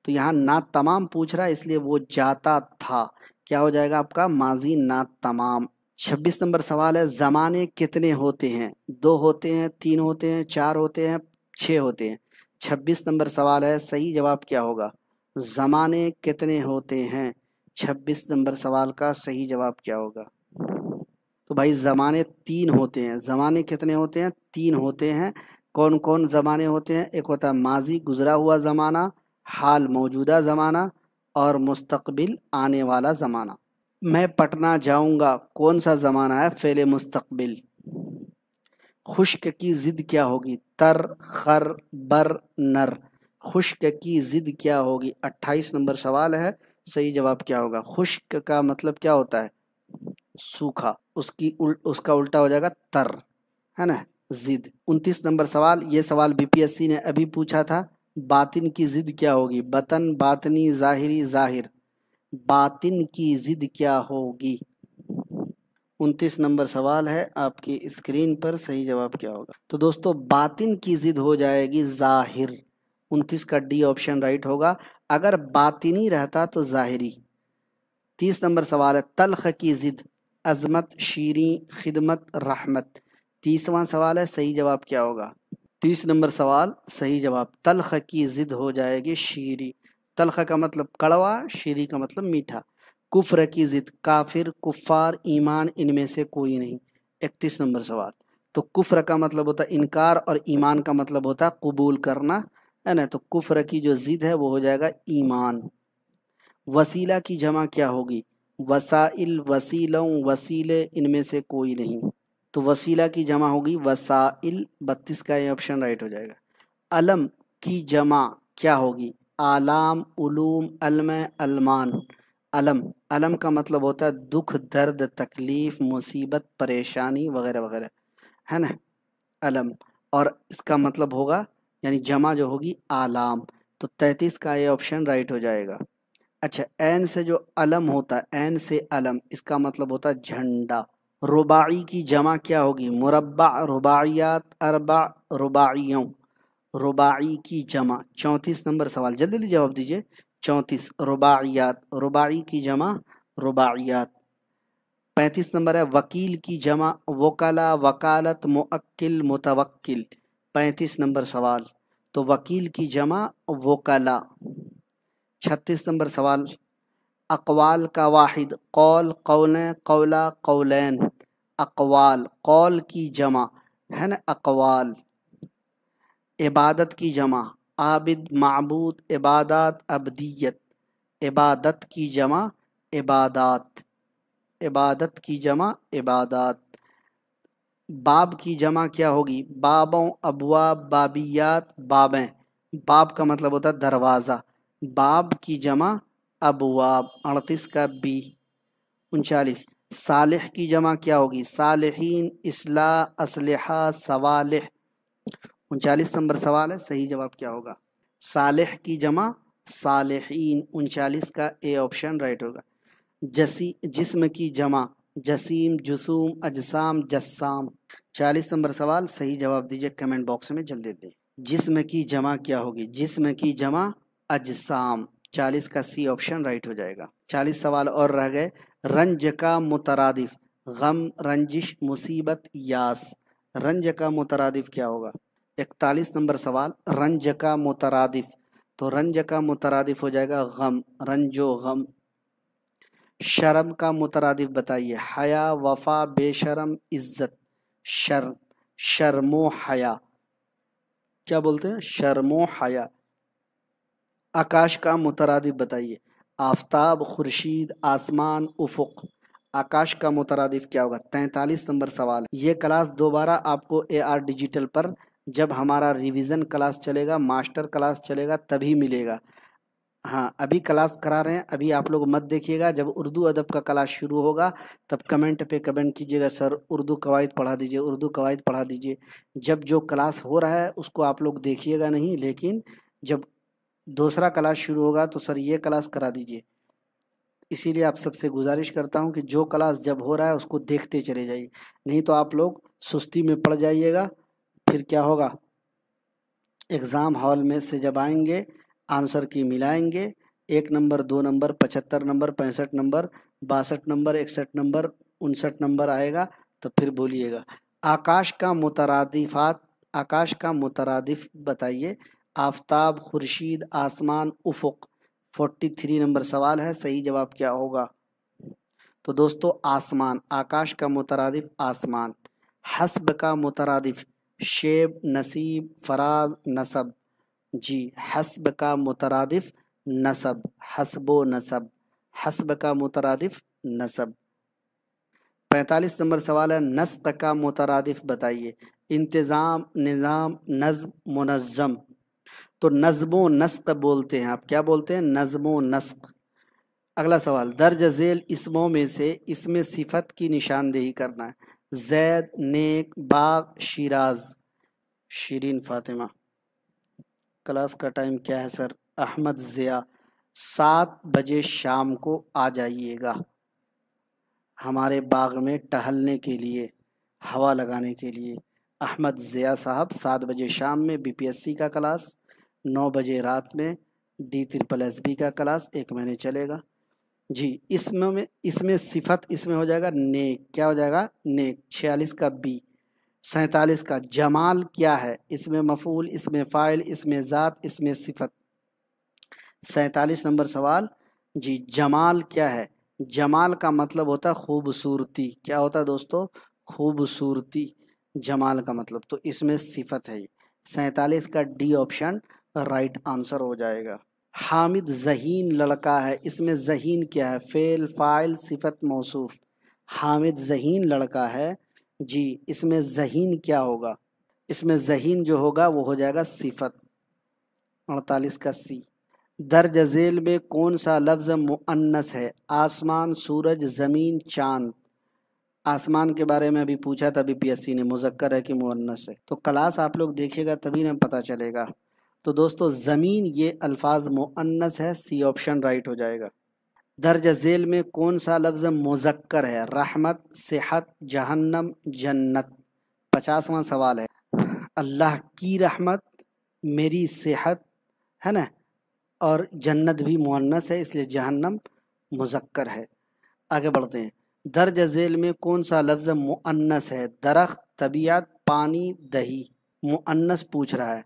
तो यहाँ ना तमाम पूछ रहा है, इसलिए वो जाता था, क्या हो जाएगा आपका, माजी ना तमाम। 26 नंबर सवाल है, ज़माने कितने होते हैं, 2 होते हैं, 3 होते हैं, 4 होते हैं, 6 होते हैं। 26 नंबर सवाल है, सही जवाब क्या होगा, ज़माने कितने होते हैं। 26 नंबर सवाल का सही जवाब क्या होगा। तो भाई ज़माने 3 होते हैं। ज़माने कितने होते हैं, 3 होते हैं। कौन कौन ज़माने होते हैं, एक होता है माजी गुज़रा हुआ ज़माना, हाल मौजूदा ज़माना, और मुस्तकबिल आने वाला ज़माना। मैं पटना जाऊंगा, कौन सा ज़माना है, फ़ेल मुस्तकबिल। खुश्क की ज़िद क्या होगी, तर, खर, बर, नर। खुश्क की ज़िद क्या होगी। 28 नंबर सवाल है, صحیح جواب کیا ہوگا؟ خشک کا مطلب کیا ہوتا ہے؟ سوکھا، اس کا الٹا ہو جائے گا تر، ہے نا؟ ضد۔ 29 نمبر سوال، یہ سوال بی پی ایس سی نے ابھی پوچھا تھا، باطن کی ضد کیا ہوگی؟ بطن، باطنی، ظاہری، ظاہر۔ باطن کی ضد کیا ہوگی؟ 29 نمبر سوال ہے آپ کی اسکرین پر، صحیح جواب کیا ہوگا؟ تو دوستو باطن کی ضد ہو جائے گی ظاہر، 29 کا ڈی آپشن رائٹ ہوگا، اگر باطنی رہتا تو ظاہری۔ 30 نمبر سوال ہے، تلخ کی ضد؟ عظمت، شیریں، خدمت، رحمت۔ 30واں سوال ہے، صحیح جواب کیا ہوگا؟ 30 نمبر سوال، صحیح جواب تلخ کی ضد ہو جائے گی شیریں۔ تلخ کا مطلب کڑوا، شیریں کا مطلب میٹھا۔ کفر کی ضد؟ کافر، کفار، ایمان، ان میں سے کوئی نہیں۔ 31 نمبر سوال، تو کفر کا مطلب ہوتا ہے انکار اور ایمان کا مطلب ہوتا ہے قبول کرنا، ہے نا؟ تو کفر کی جو ضد ہے وہ ہو جائے گا ایمان۔ وسیلہ کی جمع کیا ہوگی؟ وسائل، وسیلوں، وسیلے، ان میں سے کوئی نہیں، تو وسیلہ کی جمع ہوگی وسائل، 32 کا یہ آپشن رائٹ ہو جائے گا۔ علم کی جمع کیا ہوگی؟ آلام، علوم، علم، علمان۔ علم، علم کا مطلب ہوتا ہے دکھ، درد، تکلیف، مصیبت، پریشانی وغیرہ وغیرہ، ہے نا؟ علم، اور اس کا مطلب ہوگا یعنی جمع جو ہوگی آلام، تو 33 کا یہ آپشن رائٹ ہو جائے گا۔ اچھا، عین سے جو علم ہوتا ہے، عین سے علم، اس کا مطلب ہوتا ہے جھنڈا۔ رباعی کی جمع کیا ہوگی؟ مربع، رباعیات، اربع، رباعیوں۔ رباعی کی جمع، 34 نمبر سوال، جلدی جلدی جواب دیجئے۔ 34 رباعیات، رباعی کی جمع رباعیات۔ 35 نمبر ہے، وکیل کی جمع وکلا، وکالت، موکل، متوکل۔ 35 نمبر سوال، تو وکیل کی جمع وکلا۔ 36 نمبر سوال، اقوال کا واحد؟ قول، قولیں، قولا، قولین۔ اقوال، قول کی جمع ہے نا اقوال۔ عبادت کی جمع عابد، معبود، عبادات، عبدیت۔ عبادت کی جمع عبادات، عبادت کی جمع عبادات۔ باب کی جمع کیا ہوگی؟ بابوں، ابواب، بابیات، بابیں۔ باب کا مطلب ہوتا ہے دروازہ، باب کی جمع ابواب، 38 کا بی۔ 39 صالح کی جمع کیا ہوگی؟ صالحین، اصلاح، اسلحہ، صوالح۔ 39 نمبر سوال ہے، صحیح جواب کیا ہوگا؟ صالح کی جمع صالحین، 39 کا اے آپشن رائٹ ہوگا۔ جسم کی جمع جسیم، جسوم، اجسام، جسام۔ 40 نمبر سوال، صحیح جواب دیجئے کمنٹ باکس میں جلدی جلدی۔ جسم کی جمع کیا ہوگی؟ جسم کی جمع اجسام، 40 کا سی آپشن رائٹ ہو جائے گا۔ 40 سوال اور رہ گئے، رنج کا مترادف؟ غم، رنجش، مصیبت، یاس۔ رنج کا مترادف کیا ہوگا؟ 41 نمبر سوال، رنج کا مترادف؟ تو رنج کا مترادف ہو جائے گا غم، رنج و غم۔ شرم کا مترادف بتائیے؟ حیا، وفا، بے شرم، عزت۔ شرم و حیا، کیا بولتے ہیں؟ شرم و حیا۔ آکاش کا مترادف بتائیے؟ آفتاب، خورشید، آسمان، افق۔ آکاش کا مترادف کیا ہوگا؟ 43 نمبر سوال، یہ کلاس دوبارہ آپ کو اے آر ڈیجیٹل پر جب ہمارا ریویژن کلاس چلے گا، ماسٹر کلاس چلے گا تبھی ملے گا۔ ہاں، ابھی کلاس کرا رہے ہیں، ابھی آپ لوگ مت دیکھیے گا، جب اردو ادب کا کلاس شروع ہوگا تب کمنٹ پہ کمنٹ کیجیے گا، سر اردو قواعد پڑھا دیجیے، اردو قواعد پڑھا دیجیے۔ جب جو کلاس ہو رہا ہے اس کو آپ لوگ دیکھیے گا نہیں، لیکن جب دوسرا کلاس شروع ہوگا تو سر یہ کلاس کرا دیجیے۔ اسی لیے آپ سب سے گزارش کرتا ہوں کہ جو کلاس جب ہو رہا ہے اس کو دیکھتے چلے جائیے، نہیں تو آپ لوگ سستی میں پڑ جائیے گا، پھر کیا ہوگا؟ ایگزام ہال میں سے جب آئیں گے آنسر کی ملائیں گے، 1 number, 2 number, 75 number, 65 number, 62 number, 61 number, 59 number آئے گا تو پھر بولیے گا۔ آکاش کا مترادفات، آکاش کا مترادف بتائیے؟ آفتاب، خورشید، آسمان، افق۔ 43 نمبر سوال ہے، صحیح جواب کیا ہوگا؟ تو دوستو آسمان، آکاش کا مترادف آسمان۔ حسب کا مترادف؟ شیب، نصیب، فراز، نسب۔ جی، حسب کا مترادف نسب، حسب و نسب، حسب کا مترادف نسب۔ 45 نمبر سوال ہے، نسق کا مترادف بتائیے؟ انتظام، نظام، نظم، منظم۔ تو نظم و نسق بولتے ہیں، آپ کیا بولتے ہیں؟ نظم و نسق۔ اگلا سوال، درج ذیل اسموں میں سے اسم صفت کی نشاندہی کرنا ہے۔ زید، نیک، باغ، شیراز، شیرین فاطمہ۔ کلاس کا ٹائم کیا ہے سر؟ احمد ضیاء، 7 بجے شام کو آ جائیے گا ہمارے باغ میں ٹہلنے کے لیے، ہوا لگانے کے لیے۔ احمد ضیاء صاحب 7 بجے شام میں بی پی ایس سی کا کلاس، 9 بجے رات میں DSSB کا کلاس 1 مہینے چلے گا جی۔ اس میں صفت اس میں ہو جائے گا نیک، کیا ہو جائے گا؟ نیک۔ 46 کا بی۔ 47 کا جمال کیا ہے؟ اس میں مفعول، اس میں فاعل، اس میں ذات، اس میں صفت۔ 47 نمبر سوال جی، جمال کیا ہے؟ جمال کا مطلب ہوتا ہے خوبصورتی، کیا ہوتا ہے دوستو؟ خوبصورتی جمال کا مطلب، تو اس میں صفت ہے۔ 47 کا ڈی آپشن رائٹ آنسر ہو جائے گا۔ حامد ذہین لڑکا ہے، اس میں ذہین کیا ہے؟ فعل، فاعل، صفت، موصوف۔ حامد ذہین لڑکا ہے جی، اس میں ذہین کیا ہوگا؟ اس میں ذہین جو ہوگا وہ ہو جائے گا صفت۔ 48 کا سی۔ درج ذیل میں کون سا لفظ مؤنث ہے؟ آسمان، سورج، زمین، چاند۔ آسمان کے بارے میں ابھی پوچھا تھا BPSC نے، مذکر ہے کہ مؤنث ہے، تو کلاس آپ لوگ دیکھیے گا تبھی نہ پتہ چلے گا۔ تو دوستو زمین یہ الفاظ مؤنث ہے، سی آپشن رائٹ ہو جائے گا۔ درج ذیل میں کون سا لفظ مذکر ہے؟ رحمت، صحت، جہنم، جنت۔ 50واں سوال ہے، اللہ کی رحمت، میری صحت ہے نا، اور جنت بھی مؤنث ہے، اس لیے جہنم مذکر ہے۔ آگے بڑھتے ہیں، درج ذیل میں کون سا لفظ مؤنث ہے؟ درخت، طبیعت، پانی، دہی۔ مؤنث پوچھ رہا ہے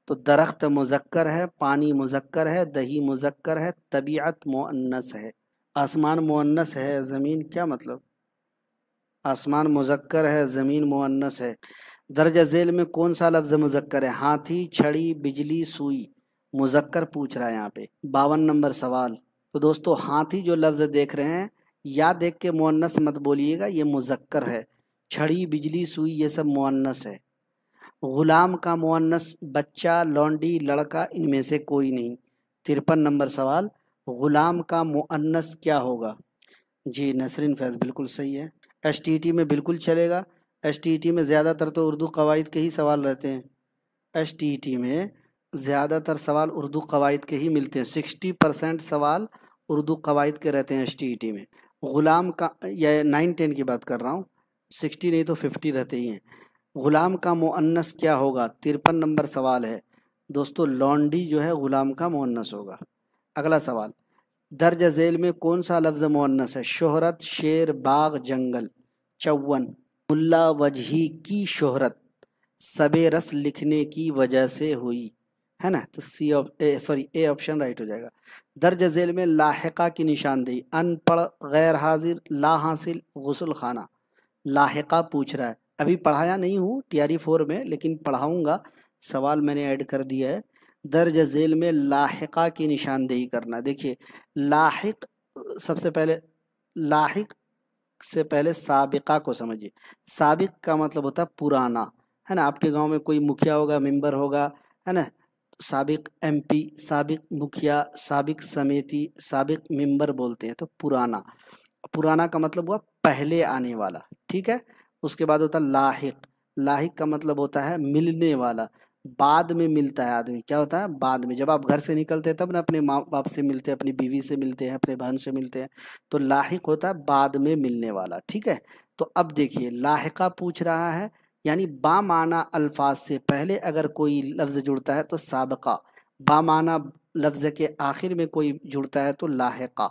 تو درخت مذکر ہے، پانی مذکر ہے، دہی مذکر ہے، طبیعت مؤنث ہے۔ آسمان مؤنث ہے، زمین کیا مطلب؟ آسمان مذکر ہے، زمین مؤنث ہے۔ درج ذیل میں کون سا لفظ مذکر ہے؟ ہاتھی، چھڑی، بجلی، سوئی۔ مذکر پوچھ رہا ہے یہاں پہ۔ 52 نمبر سوال، تو دوستو ہاتھی جو لفظ دیکھ رہے ہیں یا دیکھ کے مؤنث مت بولیے گا، یہ مذکر ہے۔ چھڑی، بجلی، سوئی یہ سب مؤنث ہے۔ غلام کا مؤنث بچہ، لونڈی، لڑکا، ان میں سے کوئی نہیں۔ 53 نمبر سوال، غلام کا مؤنث کیا ہوگا؟ جی نسرین فیض بالکل صحیح ہے۔ STT میں بالکل چلے گا۔ STT میں زیادہ تر تو اردو قواعد کے ہی سوال رہتے ہیں۔ STT میں زیادہ تر سوال اردو قواعد کے ہی ملتے ہیں، 60% سوال اردو قواعد کے رہتے ہیں STT میں۔ غلام کا، یا 9-10 کی بات کر رہا ہوں، 60 نہیں تو 50 رہتے ہی ہیں۔ غلام کا مؤنث کیا ہوگا؟ 53 نمبر سوال ہے دوستو، لونڈی جو ہے غلام کا مؤنث ہوگا۔ اگلا سوال، درج ذیل میں کون سا لفظ مؤنث ہے؟ شہرت، شیر، باغ، جنگل۔ 54، ملا وجہی کی شہرت سب رس لکھنے کی وجہ سے ہوئی، ہے نا، تو اے آپشن رائٹ ہو جائے گا۔ درج ذیل میں لاحقہ کی نشاندہی، ان پڑھ، غیر حاضر، لا حاصل، غسل خانہ۔ لاحقہ پوچھ رہا ہے، ابھی پڑھایا نہیں ہوں TRE 4 میں، لیکن پڑھاؤں گا، سوال میں نے ایڈ کر دیا ہے۔ درج ذیل میں لاحقہ کی نشاندہی کرنا، دیکھیے لاحق، سب سے پہلے لاحق سے پہلے سابقہ کو سمجھیے۔ سابق کا مطلب ہوتا ہے پرانا، ہے نا، آپ کے گاؤں میں کوئی مکھیا ہوگا، ممبر ہوگا، ہے نا، سابق MP، سابق مکھیا، سابق سمیتی، سابق ممبر بولتے ہیں، تو پرانا۔ پرانا کا مطلب ہوا پہلے آنے والا، ٹھیک ہے۔ اس کے بعد ہوتا ہے لاحق۔ لاحق کا مطلب ہوتا ہے ملنے والا، بعد میں ملتا ہے آدمی، کیا ہوتا ہے؟ بعد میں، جب آپ گھر سے نکلتے ہیں تب نا اپنے ماں باپ سے ملتے ہیں، اپنی بیوی سے ملتے ہیں، اپنے بہن سے ملتے ہیں، تو لاحق ہوتا ہے بعد میں ملنے والا، ٹھیک ہے۔ تو اب دیکھیے لاحقہ پوچھ رہا ہے، یعنی بامعنی الفاظ سے پہلے اگر کوئی لفظ جڑتا ہے تو سابقہ، بامعنی لفظ کے آخر میں کوئی جڑتا ہے تو لاحقہ،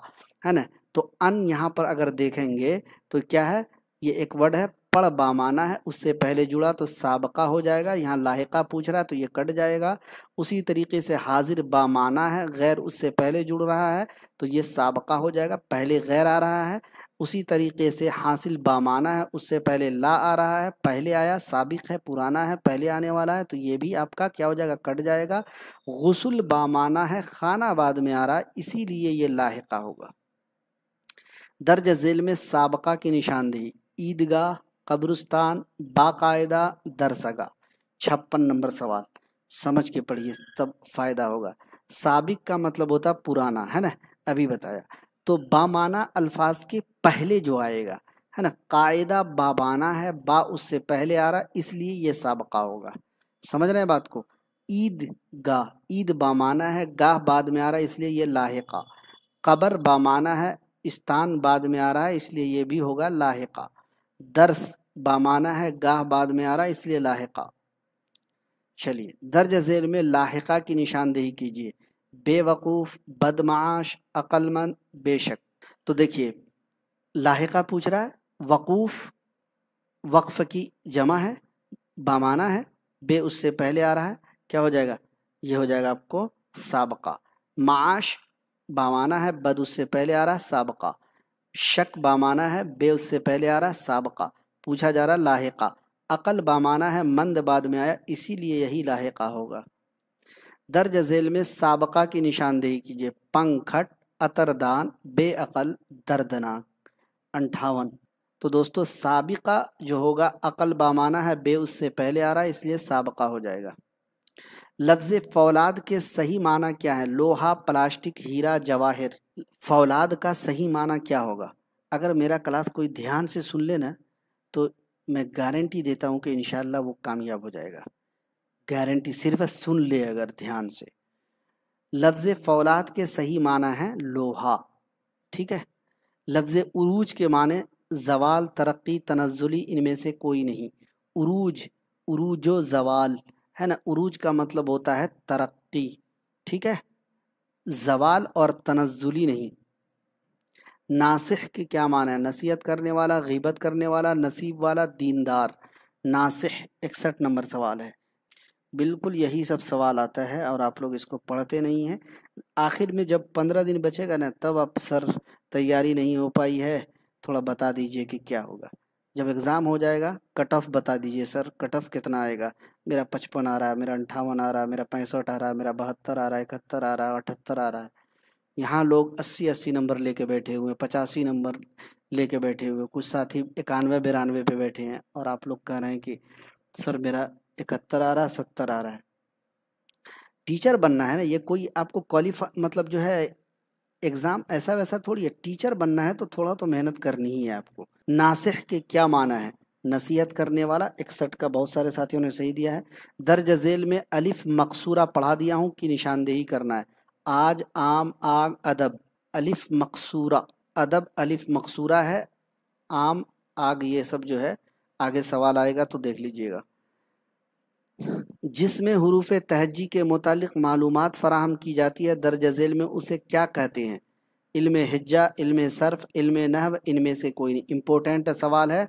ہے نا۔ تو ان یہاں پر اگر دیکھیں گے تو کیا ہے؟ یہ ایک ورڈ ہے، پڑھ بامعنی ہے، اس سے پہلے جڑا تو سابقہ ہو جائے گا، یہاں لاحقہ پوچھ رہا ہے تو یہ کٹ جائے گا۔ اسی طریقے سے حاضر بامعنی ہے، غیر اس سے پہلے جڑ رہا ہے تو یہ سابقہ ہو جائے گا، پہلے غیر آ رہا ہے۔ اسی طریقے سے حاصل بامعنی ہے، اس سے پہلے لا آ رہا ہے، پہلے آیا، سابق ہے، پرانا ہے، پہلے آنے والا ہے، تو یہ بھی آپ کا کیا ہو جائے گا؟ کٹ جائے گا۔ غسل بامعنی ہے، خانہ بعد میں آ رہا ہے، اسی لیے یہ لاحقہ ہوگا۔ درج ذیل میں سابقہ کی نشاندہی، عیدگاہ، قبرستان، باقاعدہ، درسگاہ۔ 56 نمبر سوال، سمجھ کے پڑھیے تب فائدہ ہوگا۔ سابق کا مطلب ہوتا پرانا، ہے نا، ابھی بتایا۔ تو बामाना अल्फाज के पहले जो आएगा है ना, कायदा बाबाना है, बा उससे पहले आ रहा, इसलिए ये साबका होगा। समझ रहे हैं बात को। ईद गाह, ईद बामाना है, गाह बाद में आ रहा है, इसलिए ये लाहिका। कबर बामाना है, स्थान बाद में आ रहा है, इसलिए ये भी होगा लाहिका। दर्स बामाना है, गाह बाद में आ रहा है, इसलिए लाहिका। चलिए, दर्ज झेल में लाहिका की निशानदेही कीजिए। बेवकूफ़, बदमाश, अक्लमंद, बेशक। तो देखिए लाहिका पूछ रहा है, वकूफ़ वक्फ की जमा है, बामाना है, बे उससे पहले आ रहा है, क्या हो जाएगा, ये हो जाएगा आपको साबका। माश बामाना है, बद उससे पहले आ रहा है, साबका। शक बामाना है, बे उससे पहले आ रहा है, साबका। पूछा जा रहा है लाहिका। अकल बामाना है, मंद बाद में आया, इसीलिए यही लाहिका होगा। दर्ज झेल में साबका की निशानदेही कीजिए। पंखट, अतरदान, बेअकल, दर्दनाक। 58। तो दोस्तों साबिका जो होगा अकल बामाना है, बे उससे पहले आ रहा है, इसलिए साबका हो जाएगा। लफ्ज़ फौलाद के सही माना क्या है? लोहा, प्लास्टिक, हीरा, जवाहिर। फौलाद का सही माना क्या होगा? अगर मेरा क्लास कोई ध्यान से सुन लेना तो मैं गारंटी देता हूँ कि इंशाल्लाह वो कामयाब हो जाएगा। गारंटी, सिर्फ सुन ले अगर ध्यान से। लफ्ज़ फौलाद के सही माना है लोहा, ठीक है। लफ्ज़ उरूज के माने जवाल, तरक्की, तनज़ुली, इनमें से कोई नहीं। उरूज, उरूजो जवाल है ना, उरूज का मतलब होता है तरक्की, ठीक है, जवाल और तनज़ुली नहीं। नासिह के क्या माना है? नसीहत करने वाला, गीबत करने वाला, नसीब वाला, दीनदार। नासिह 61 नंबर सवाल है। बिल्कुल यही सब सवाल आता है और आप लोग इसको पढ़ते नहीं हैं। आखिर में जब 15 दिन बचेगा ना, तब आप सर तैयारी नहीं हो पाई है, थोड़ा बता दीजिए कि क्या होगा। जब एग्ज़ाम हो जाएगा कट ऑफ बता दीजिए, सर कट ऑफ कितना आएगा, मेरा 55 आ रहा है, मेरा 58 आ रहा है, मेरा 65 आ रहा है, मेरा 72 आ रहा है, 71 आ रहा है, 78 आ रहा है। यहाँ लोग 80-80 नंबर लेके बैठे हुए हैं, 85 नंबर लेके बैठे हुए, कुछ साथी 91-92 पे बैठे हैं, और आप लोग कह रहे हैं कि सर मेरा 71 आ रहा है, 70 आ रहा है। टीचर बनना है ना, ये कोई आपको क्वालिफाई मतलब जो है एग्ज़ाम ऐसा वैसा थोड़ी है। टीचर बनना है तो थोड़ा तो मेहनत करनी ही है आपको। नासिह के क्या माना है? नसीहत करने वाला। 61 का बहुत सारे साथियों ने सही दिया है। दर्ज झेल में अलिफ मकसूरा पढ़ा दिया हूँ कि निशानदेही करना है। आज, आम, आग, अदब। अलिफ मकसूरा, अदब अलिफ मकसूरा है, आम, आग ये सब जो है आगे सवाल आएगा तो देख लीजिएगा। जिसमें हुरूफ तहज्जी के मुतालिक मालूमात फराहम की जाती है दर्ज झेल में, उसे क्या कहते हैं? इल्म हिज्जा, इल्म सर्फ, इल्म नहव, इनमें से कोई नहीं। इम्पोर्टेंट सवाल है,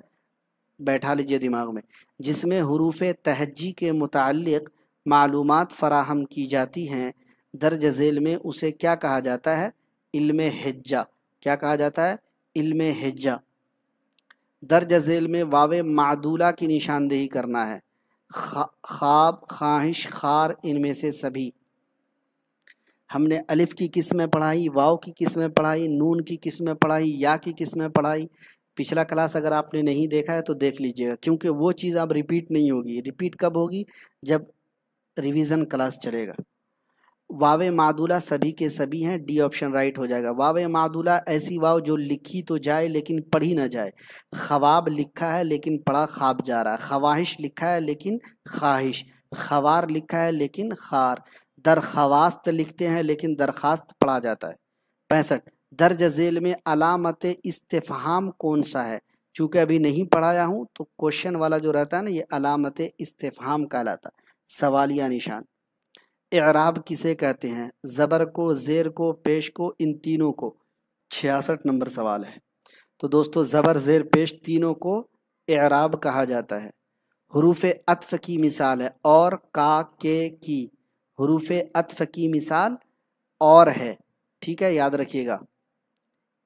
बैठा लीजिए दिमाग में। जिसमें हुरूफ तहज्जी के मुतालिक मालूमात फराहम की जाती हैं दर्ज झेल में, उसे क्या कहा जाता है? इल्म हिज्जा। क्या कहा जाता है? इल्म हिज्जा। दर्ज झेल में वावे मादूला की निशानदेही करना है। ख्वाब, ख्वाहिश, खार, इनमें से सभी। हमने अलिफ की किस्में पढ़ाई, वाव की किस्में पढ़ाई, नून की किस्में पढ़ाई, या की किस्में पढ़ाई। पिछला क्लास अगर आपने नहीं देखा है तो देख लीजिएगा, क्योंकि वो चीज़ अब रिपीट नहीं होगी। रिपीट कब होगी? जब रिवीजन क्लास चलेगा। वावे मादुला सभी के सभी हैं, डी ऑप्शन राइट हो जाएगा। वावे मादुला ऐसी वाव जो लिखी तो जाए लेकिन पढ़ी ना जाए। ख्वाब लिखा है लेकिन पढ़ा ख्वाब जा रहा है। ख्वाहिश लिखा है लेकिन ख्वाहिश। ख्वार लिखा है लेकिन खार। दरख्वास्त लिखते हैं लेकिन दरखास्त पढ़ा जाता है। 65। दर्ज झेल में अलामत इस्तिफ़हाम कौन सा है? चूँकि अभी नहीं पढ़ाया हूँ तो क्वेश्चन वाला जो रहता है ना, ये अलामत इस्तिफ़हाम कहलाता, सवालिया निशान। इराब किसे कहते हैं? ज़बर को, ज़ेर को, पेश को, इन तीनों को। 66 नंबर सवाल है। तो दोस्तों ज़बर, ज़ेर, पेश तीनों को इराब कहा जाता है। हुरूफ अत्फ की मिसाल है और, का, के, की। हुरूफ अत्फ की मिसाल और है, ठीक है, याद रखिएगा।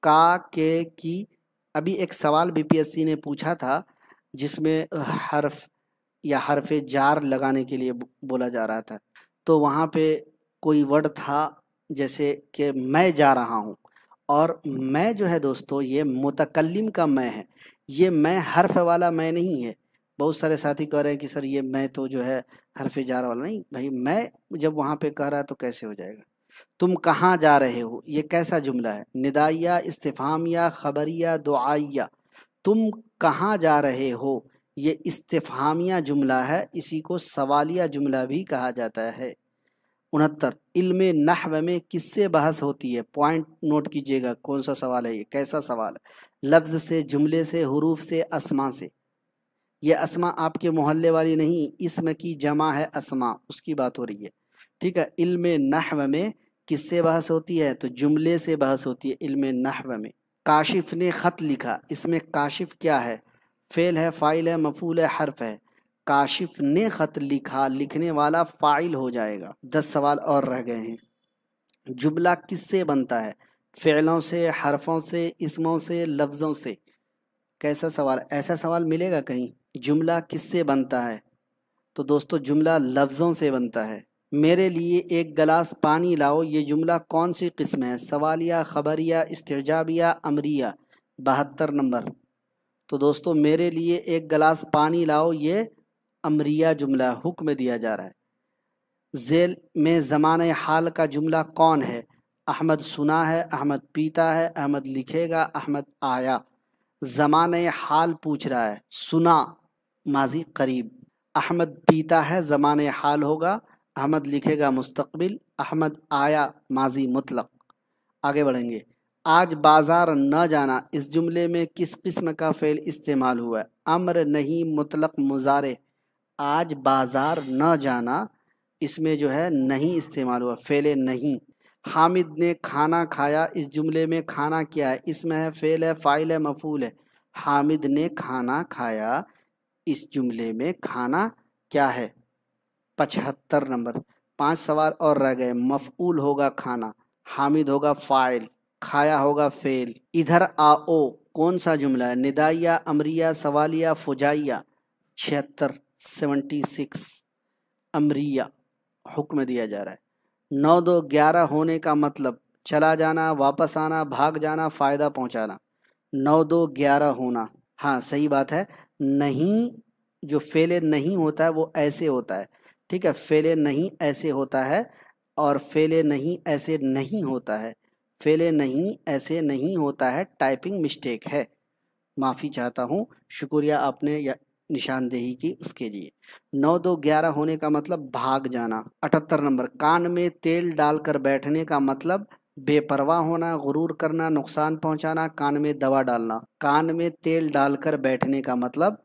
का, के, की। अभी एक सवाल बीपीएससी ने पूछा था जिसमें हर्फ या हरफ जार लगाने के लिए बोला जा रहा था, तो वहाँ पे कोई वर्ड था जैसे कि मैं जा रहा हूँ, और मैं जो है दोस्तों ये मुतकल्लिम का मैं है, ये मैं हर्फ वाला मैं नहीं है। बहुत सारे साथी कह रहे हैं कि सर ये मैं तो जो है हरफ जार वाला नहीं। भाई मैं जब वहाँ पे कह रहा है तो कैसे हो जाएगा? तुम कहाँ जा रहे हो ये कैसा जुमला है? निदाइया, इस्तिफहामिया, खबरिया, दुआइया। तुम कहाँ जा रहे हो ये इस्तिफहामिया जुमला है, इसी को सवालिया जुमला भी कहा जाता है। 69, इल्म नहव में किससे बहस होती है? पॉइंट नोट कीजिएगा, कौन सा सवाल है ये, कैसा सवाल है? लफ्ज़ से, जुमले से, हुरूफ से, अस्मा से। ये अस्मा आपके मोहल्ले वाली नहीं, इसम की जमा है अस्मा, उसकी बात हो रही है। ठीक है, इल्म नहव में किससे बहस होती है? तो जुमले से बहस होती है इल्म नहव में। काशिफ ने ख़त लिखा, इसमें काशिफ क्या है? फ़ेल है, फ़ाइल है, मफ़ूल है, हर्फ है? काशिफ ने ख़त लिखा, लिखने वाला फ़ाइल हो जाएगा। 10 सवाल और रह गए हैं। जुमला किससे बनता है? फ़िअलों से, हरफों से, इस्मों से, लफ्ज़ों से। कैसा सवाल? ऐसा सवाल मिलेगा कहीं? जुमला किससे बनता है? तो दोस्तों जुमला लफ्ज़ों से बनता है। मेरे लिए एक गिलास पानी लाओ, ये जुमला कौन सी किस्म है? सवालिया, खबरिया, इस्तिजाबिया, अमरिया। 72 नंबर। तो दोस्तों मेरे लिए एक गिलास पानी लाओ, ये अमरिया जुमला, हुक्म दिया जा रहा है। ज़ेल में ज़माने हाल का जुमला कौन है? अहमद सुना है, अहमद पीता है, अहमद लिखेगा, अहमद आया। ज़माने हाल पूछ रहा है, सुना माजी करीब, अहमद पीता है ज़माने हाल होगा, अहमद लिखेगा मुस्तकबिल, अहमद आया माजी मुतलक। आगे बढ़ेंगे। आज बाजार न जाना, इस जुमले में किस किस्म का फ़ेल इस्तेमाल हुआ है? अम्र नहीं, मुतलक मुजारे। आज बाजार न जाना, इसमें जो है नहीं इस्तेमाल हुआ, फ़ेल नहीं। हामिद ने खाना खाया, इस जुमले में खाना क्या है? इसमें है, फ़ेल है, फ़ाइल है, मफ़ूल है? हामिद ने खाना खाया, इस जुमले में खाना क्या है? 75 नंबर। 5 सवाल और रह गए। मफ़ऊल होगा खाना, हामिद होगा फ़ाइल, खाया होगा फ़ेल। इधर आओ कौन सा जुमला है? निदाइया, अमरिया, सवालिया, फुजाइया। 76 76 अमरिया, हुक्म दिया जा रहा है। 9 2 11 होने का मतलब चला जाना, वापस आना, भाग जाना, फ़ायदा पहुंचाना। 9 2 11 होना, हाँ सही बात है। नहीं, जो फ़ेले नहीं होता है वो ऐसे होता है। ठीक है, फ़ेले नहीं ऐसे होता है, और फ़ेले नहीं ऐसे नहीं होता है। फ़ेले नहीं ऐसे नहीं होता है, टाइपिंग मिस्टेक है, माफ़ी चाहता हूँ। शुक्रिया आपने निशानदेही की उसके लिए। 9 2 11 होने का मतलब भाग जाना। 78 नंबर। कान में तेल डालकर बैठने का मतलब बेपरवाह होना, गुरूर करना, नुकसान पहुंचाना, कान में दवा डालना। कान में तेल डालकर बैठने का मतलब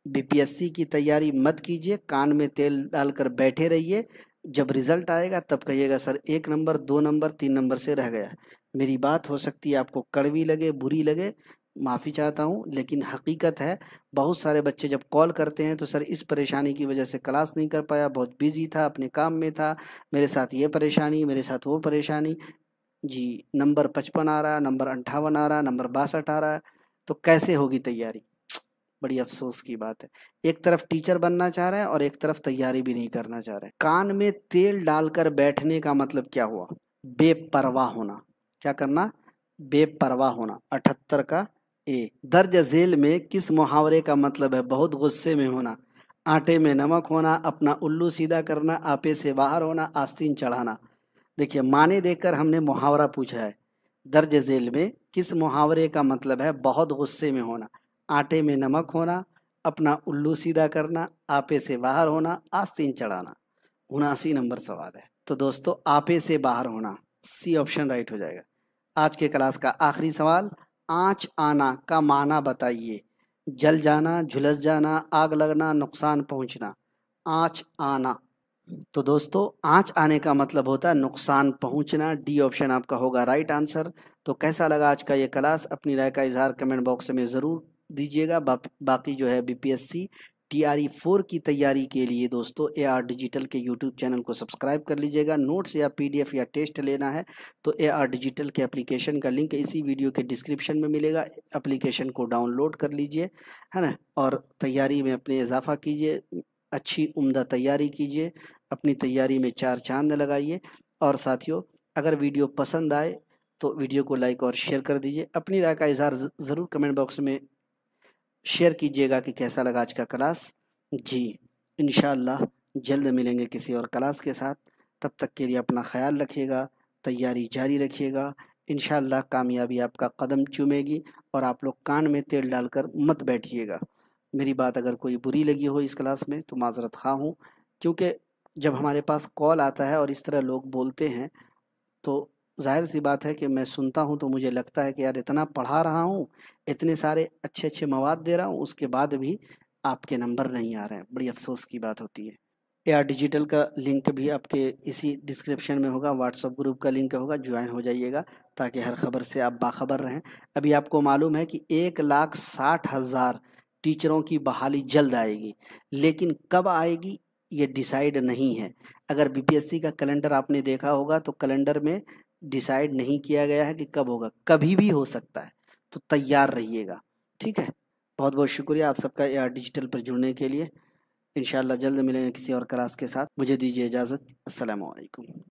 बीपीएससी की तैयारी मत कीजिए, कान में तेल डालकर बैठे रहिए। जब रिजल्ट आएगा तब कहिएगा सर 1 नंबर, 2 नंबर, 3 नंबर से रह गया। मेरी बात हो सकती है आपको कड़वी लगे, बुरी लगे, माफ़ी चाहता हूँ, लेकिन हकीकत है। बहुत सारे बच्चे जब कॉल करते हैं तो सर इस परेशानी की वजह से क्लास नहीं कर पाया, बहुत बिजी था, अपने काम में था, मेरे साथ ये परेशानी, मेरे साथ वो परेशानी। जी, नंबर 55 आ रहा, नंबर 58 आ रहा, नंबर 62 आ रहा है, तो कैसे होगी तैयारी? बड़ी अफसोस की बात है। एक तरफ टीचर बनना चाह रहे हैं और एक तरफ तैयारी भी नहीं करना चाह रहे हैं। कान में तेल डालकर बैठने का मतलब क्या हुआ? बेपरवाह होना। क्या करना? बेपरवाह होना। 78 का ए। दर्ज झेल में किस मुहावरे का मतलब है? बहुत गुस्से में होना, आटे में नमक होना, अपना उल्लू सीधा करना, आपे से बाहर होना, आस्तीन चढ़ाना। देखिए माने देकर हमने मुहावरा पूछा है। दर्ज झेल में किस मुहावरे का मतलब है? बहुत गुस्से में होना, आटे में नमक होना, अपना उल्लू सीधा करना, आपे से बाहर होना, आस्तीन चढ़ाना। 79 नंबर सवाल है। तो दोस्तों आपे से बाहर होना, सी ऑप्शन राइट हो जाएगा। आज के क्लास का आखिरी सवाल, आँच आना का माना बताइए। जल जाना, झुलस जाना, आग लगना, नुकसान पहुंचना। आँच आना, तो दोस्तों आँच आने का मतलब होता है नुकसान पहुंचना। डी ऑप्शन आपका होगा राइट आंसर। तो कैसा लगा आज का ये क्लास? अपनी राय का इजहार कमेंट बॉक्स में ज़रूर दीजिएगा। बाकी जो है बीपीएससी टीआरई 4 की तैयारी के लिए दोस्तों एआर डिजिटल के यूट्यूब चैनल को सब्सक्राइब कर लीजिएगा। नोट्स या पीडीएफ या टेस्ट लेना है तो एआर डिजिटल के एप्लीकेशन का लिंक इसी वीडियो के डिस्क्रिप्शन में मिलेगा। एप्लीकेशन को डाउनलोड कर लीजिए, है ना, और तैयारी में अपने इजाफा कीजिए, अच्छी उम्दा तैयारी कीजिए, अपनी तैयारी में 4 चांद लगाइए। और साथियों अगर वीडियो पसंद आए तो वीडियो को लाइक और शेयर कर दीजिए। अपनी राय का इजहार ज़रूर कमेंट बॉक्स में शेयर कीजिएगा कि कैसा लगा आज का क्लास। जी इंशाअल्लाह जल्द मिलेंगे किसी और क्लास के साथ। तब तक के लिए अपना ख्याल रखिएगा, तैयारी जारी रखिएगा। इंशाअल्लाह कामयाबी आपका कदम चूमेगी और आप लोग कान में तेल डालकर मत बैठिएगा। मेरी बात अगर कोई बुरी लगी हो इस क्लास में तो माज़रत ख़्वाह हूँ, क्योंकि जब हमारे पास कॉल आता है और इस तरह लोग बोलते हैं तो ज़ाहिर सी बात है कि मैं सुनता हूँ तो मुझे लगता है कि यार इतना पढ़ा रहा हूँ, इतने सारे अच्छे अच्छे मवाद दे रहा हूँ, उसके बाद भी आपके नंबर नहीं आ रहे हैं। बड़ी अफसोस की बात होती है। एआर डिजिटल का लिंक भी आपके इसी डिस्क्रिप्शन में होगा, व्हाट्सएप ग्रुप का लिंक होगा, ज्वाइन हो जाइएगा ताकि हर खबर से आप बाखबर रहें। अभी आपको मालूम है कि 1,60,000 टीचरों की बहाली जल्द आएगी, लेकिन कब आएगी ये डिसाइड नहीं है। अगर बीपीएससी का कैलेंडर आपने देखा होगा तो कैलेंडर में डिसाइड नहीं किया गया है कि कब होगा, कभी भी हो सकता है, तो तैयार रहिएगा। ठीक है, बहुत बहुत शुक्रिया आप सबका एआर डिजिटल पर जुड़ने के लिए। इंशाल्लाह जल्द मिलेंगे किसी और क्लास के साथ। मुझे दीजिए इजाज़त। अस्सलामु अलैकुम।